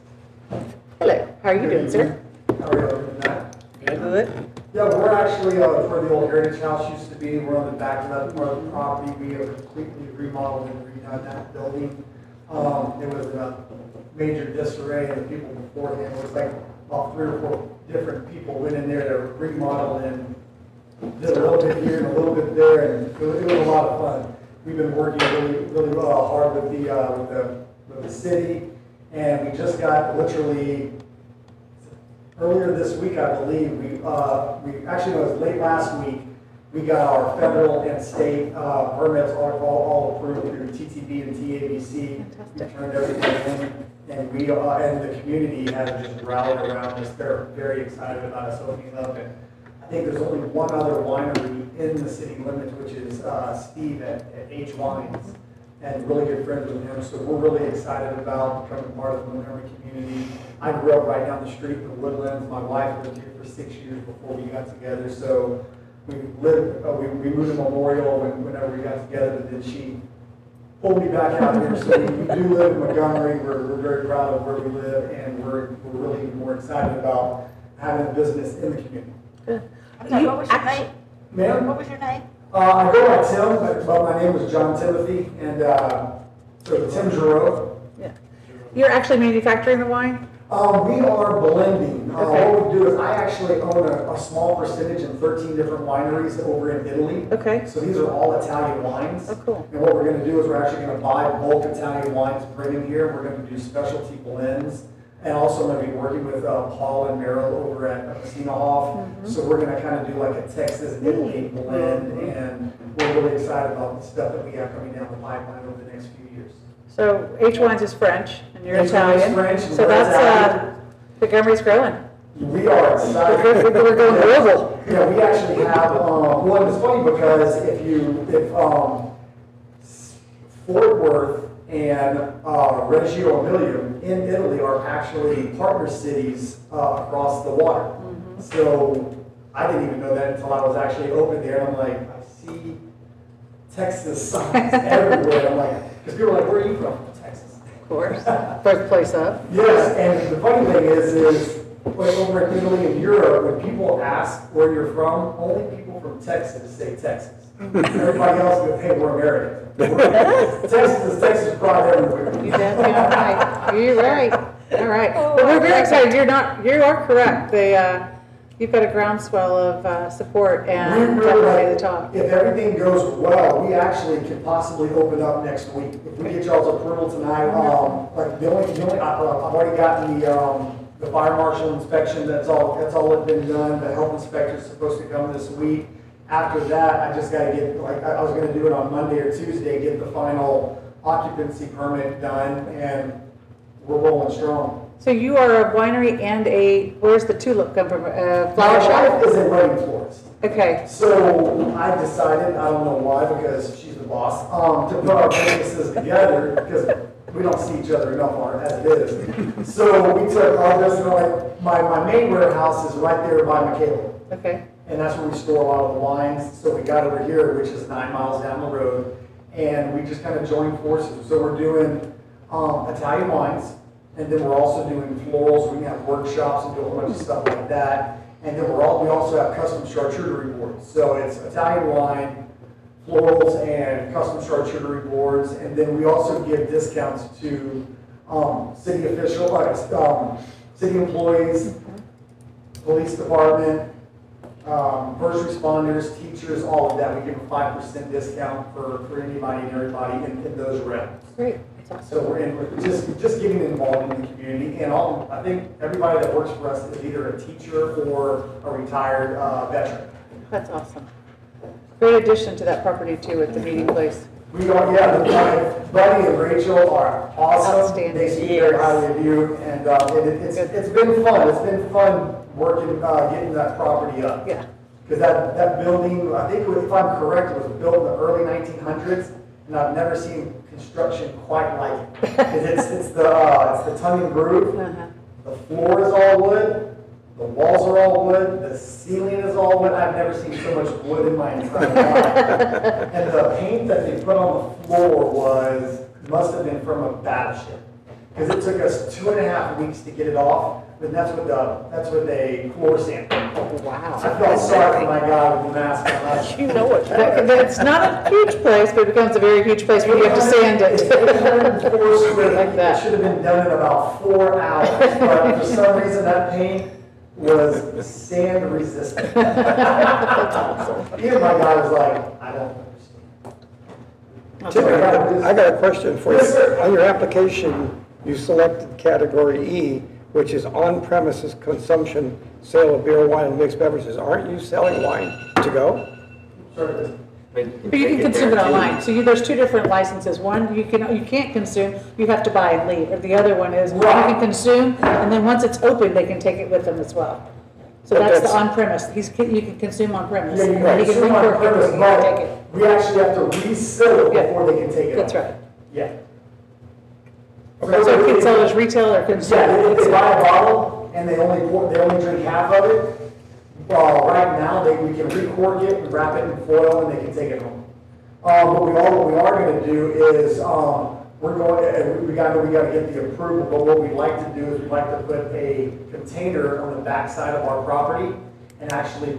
Hello, how are you doing, sir? How are you doing tonight? Good. Yeah, we're actually where the old Heritage House used to be. We're on the back left part of the property. We have completely remodeled and redone that building. It was in a major disarray, and the people beforehand, it was like about 3 or 4 different people went in there to remodel and did a little bit here and a little bit there, and it was a lot of fun. We've been working really hard with the city, and we just got literally earlier this week, I believe, we actually, no, it was late last week, we got our federal and state permits all approved through TTB and TABC. We turned everything in, and and the community has just rallied around us. They're very excited about us opening up, and I think there's only one other winery in the city limits, which is Steve at H Wines, and really good friends with him. So we're really excited about becoming part of the Montgomery community. I grew up right down the street in the Woodlands. My wife lived here for 6 years before we got together. So we moved to Memorial whenever we got together, but then she pulled me back out here. So we do live in Montgomery. We're very proud of where we live, and we're really more excited about having a business in the community. Good. I'm sorry, what was your name? Ma'am? What was your name? I go by Tim, but my name was John Timothy, and so Tim Giroux. Yeah. You're actually manufacturing the wine? We are blending. Okay. What we do is I actually own a small percentage in 13 different wineries over in Italy. Okay. So these are all Italian wines. Oh, cool. And what we're going to do is we're actually going to buy bulk Italian wines, bring them here. We're going to do specialty blends. And also I'm going to be working with Paul and Meryl over at Messina Hoff. So we're going to kind of do like a Texas Italy blend, and we're really excited about the stuff that we have coming down the pipeline over the next few years. So H Wines is French, and you're H Wines is Italian. French, and So we're that's, Italian. Montgomery's growing. We are excited. We're going global. Yeah, we actually have, well, it's funny because if Fort Worth and Reggio Emilia in Italy are actually partner cities across the water. So I didn't even know that until I was actually over there, and I'm like, I see Texas signs everywhere. I'm like, because people are like, where are you from? Texas. Of course. Birthplace up. Yes, and the funny thing is like over in Italy and Europe, when people ask where you're from, only people from Texas say Texas. Everybody else goes, hey, we're American. Texas is Texas pride everywhere. You're definitely right. You're right. All right. But we're very excited. You are correct. You've got a groundswell of support and We definitely really, the top. if everything goes well, we actually can possibly open up next week. If we get y'all's approval tonight, like I've already gotten the fire marshal inspection. That's all been done. The health inspector's supposed to come this week. After that, I just got to get, like, I was going to do it on Monday or Tuesday, get the final occupancy permit done, and we're rolling strong. So you are a winery and where's the tulip come from? Flower My shop? wife is a wedding florist. Okay. So I decided, I don't know why, because she's the boss, to put our businesses together, because we don't see each other enough on it as it is. So we took our business, like, my main warehouse is right there by Michaela. Okay. And that's where we store a lot of the wines. So we got over here, which is 9 miles down the road, and we just kind of joined forces. So we're doing Italian wines, and then we're also doing florals. We can have workshops and do a whole bunch of stuff like that. And then we also have custom charcuterie boards. So it's Italian wine, florals, and custom charcuterie boards. And then we also give discounts to city officials, city employees, police department, first responders, teachers, all of that. We give a 5% discount for anybody and everybody in those realms. Great. That's awesome. So we're just getting involved in the community, and I think everybody that works for us is either a teacher or a retired veteran. That's awesome. Great addition to that property too at the meeting place. We are, yeah, Buddy and Rachel are awesome. Outstanding. They speak very highly of you, and it's been fun. It's been fun working, getting that property up. Yeah. Because that building, I think if I'm correct, it was built in the early 1900s, and I've never seen construction quite like it. 'Cause it's the tongue and groove. The floor is all wood. The walls are all wood. The ceiling is all wood. I've never seen so much wood in my entire life. And the paint that they put on the floor must have been from a battleship. Because it took us 2.5 weeks to get it off. and that's with a floor sand. Wow. I felt sorry for my guy with the mask on. You know it. It's not a huge place, but it becomes a very huge place when you have to sand it. 804 square Like feet. that. It should have been done in about 4 hours, but for some reason that paint was sand resistant. Even my guy was like, I don't understand. Tim, I got a question for you. Yes, sir. On your application, you selected category E, which is on-premises consumption, sale of beer, wine, and mixed beverages. Aren't you selling wine to go? Sure. But you can consume it online. So there's two different licenses. One, you can't consume, you have to buy and leave. Or the other one is you can consume, and then once it's open, they can take it with them as well. So But that's the that's- on-premise. You can consume on-premise. Yeah, you and can he consume on record it premise, and take it. but we actually have to reseal it Yeah. before they can take it. That's out. right. Yeah. So it can sell as retail or consume. Yeah, if they buy a bottle and they only drink half of it, right now, we can recork it, and wrap it in foil, and they can take it home. What we are gonna do is, we gotta get the approval, but what we'd like to do is we'd like to put a container on the back side of our property and actually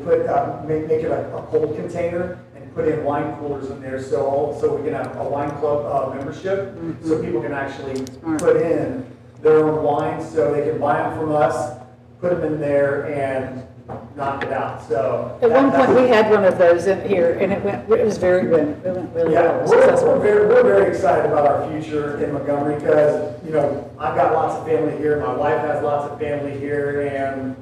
make it a cold container and put in wine coolers in there, so we can have a wine club membership, so people can actually put in their own wines, so they can buy them from us, put them in there, and knock it out, so. At one point, we had one of those in here, and it was very good. It went really Yeah, well. we're Successful. very excited about our future in Montgomery, because, I've got lots of family here, my wife has lots of family here, and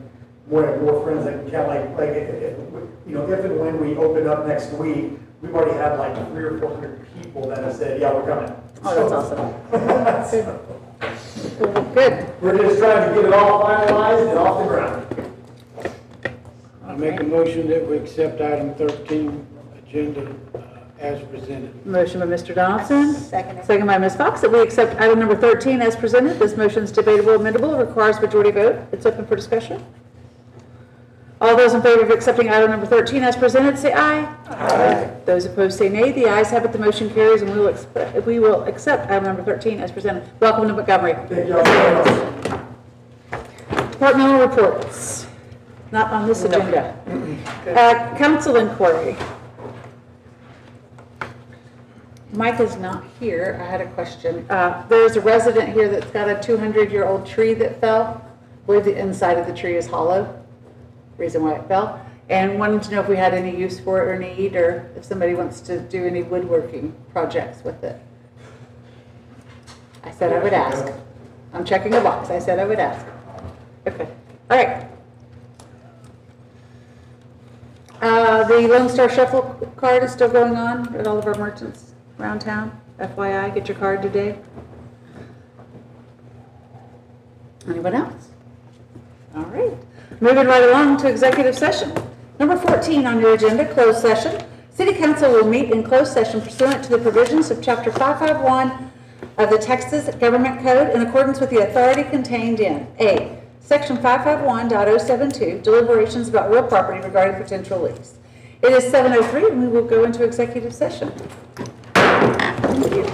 we have more friends that can count, if and when we open up next week, we've already had like 300 or 400 people that have said, yeah, we're coming. Oh, that's awesome. Well, good. We're just trying to get it all finalized and off the ground. I make a motion that we accept item 13, agenda as presented. Motion by Mr. Donaldson. Second. Second by Ms. Fox, that we accept item number 13 as presented. This motion is debatable, amendable, requires majority vote. It's open for discussion. All those in favor of accepting item number 13 as presented, say aye. Aye. Those opposed say nay. The ayes have it, the motion carries, and we will accept item number 13 as presented. Welcome to Montgomery. Thank you all very much. Departmental reports, not on this agenda. Council inquiry. Mike is not here. I had a question. There's a resident here that's got a 200-year-old tree that fell. I believe the inside of the tree is hollow, reason why it fell, and wanted to know if we had any use for it or need, or if somebody wants to do any woodworking projects with it. I said I would ask. I'm checking a box. I said I would ask. Okay, all right. The Lone Star Shuffle card is still going on at all of our merchants around town. FYI, get your card today. Anyone else? All right. Moving right along to executive session. Number 14 on your agenda, closed session. City Council will meet in closed session pursuant to the provisions of Chapter 551 of the Texas Government Code in accordance with the authority contained in A, Section 551.072, deliberations about real property regarding potential lease. It is 7:03 and we will go into executive session. Thank you.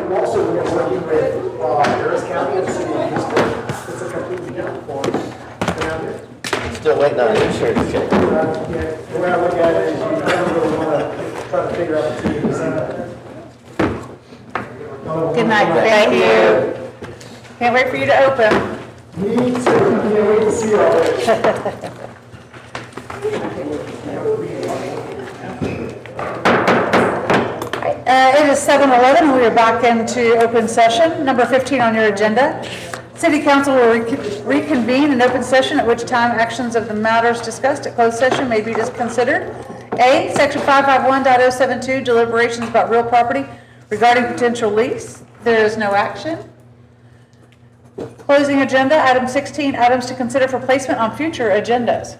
we're also working with Harris County and the city of Houston. It's a completely different form than out here. Still waiting on an insurance check. The way I look at it is you never really want to try to figure out the TDC. Good night, thank you. Can't wait for you to open. Me too. Can't wait to see you all. It is 7:11, we are back into open session. Number 15 on your agenda. City Council will reconvene in open session, at which time actions of the matters discussed at closed session may be considered. A, Section 551.072, deliberations about real property regarding potential lease. There is no action. Closing agenda, item 16, items to consider for placement on future agendas.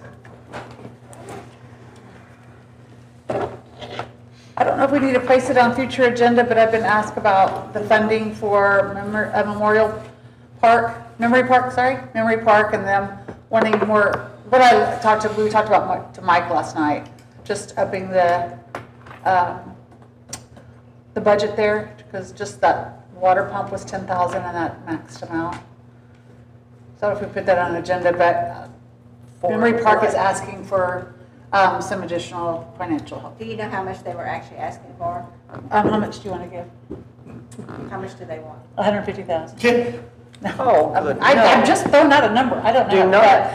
I don't know if we need to place it on future agenda, but I've been asked about the funding for Memory Park, and them wanting more, we talked about to Mike last night, just upping the budget there, because just that water pump was 10,000 and that maxed them out. So if we put that on an agenda, but Memory Park is asking for some additional financial help. Do you know how much they were actually asking for? How much do you want to give? How much do they want? 150,000. Oh, good. I'm just throwing out a number, I don't know. Do not.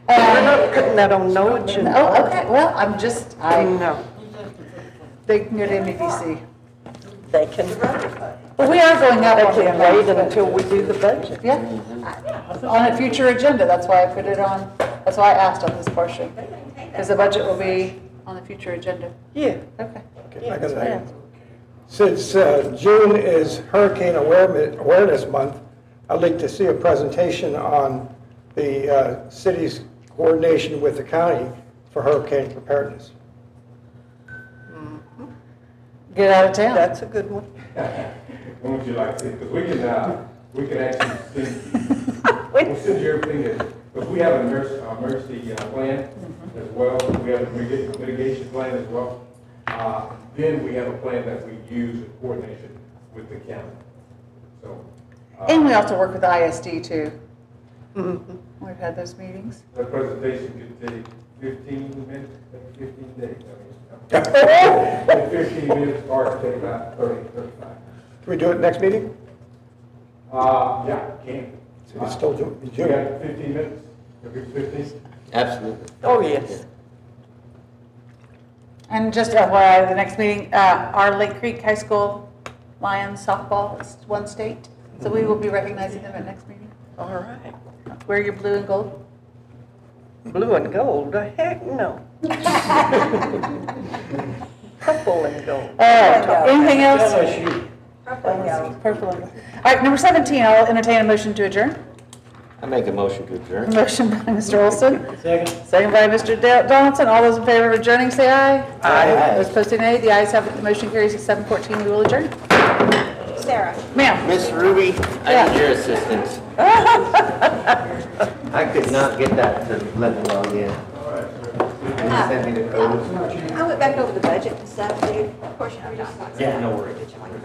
but, We're not putting that on no agenda. Oh, okay, well, No, they can go to MEDC. they can, But we are going up they on the can wait amount. until we do the budget. Yeah, on a future agenda, that's why I put it on, that's why I asked on this portion. Because the budget will be on the future agenda. Yeah. Okay. Okay, I got an item. Since June is Hurricane Awareness Month, I'd like to see a presentation on the city's coordination with the county for hurricane preparedness. Get out of town. That's a good one. When would you like to see? Because we can actually we'll send you everything, because we have an emergency plan as well. We have a mitigation plan as well. Then we have a plan that we use in coordination with the county. So. And we also work with the ISD too. We've had those meetings. The presentation could take 15 minutes, 15 days. 15 minutes, or it could take about 30, 35. Can we do it next meeting? Yeah, can. So it's still June. You got 15 minutes? Every 15? Absolutely. Oh, yes. And just FYI, the next meeting, our Lake Creek High School Lions softball is one state. So we will be recognizing them at next meeting. All right. Wear your blue and gold. Blue and gold, heck no. Purple and gold. All right, anything else? Purple and gold. Purple and gold. All right, number 17, I'll entertain a motion to adjourn. I make a motion to adjourn. Motion by Mr. Olson. Second by Mr. Donaldson. All those in favor of adjourning, say aye. Aye. Those opposed, say nay. The ayes have it. The motion carries at 7:14. We will adjourn. Sarah? Ma'am. Miss Ruby, I need your assistance. I could not get that to let me log in. Can you send me the codes? I went back over the budget and stuff, dude. Of course, you know, John. Yeah, no worries. Which one you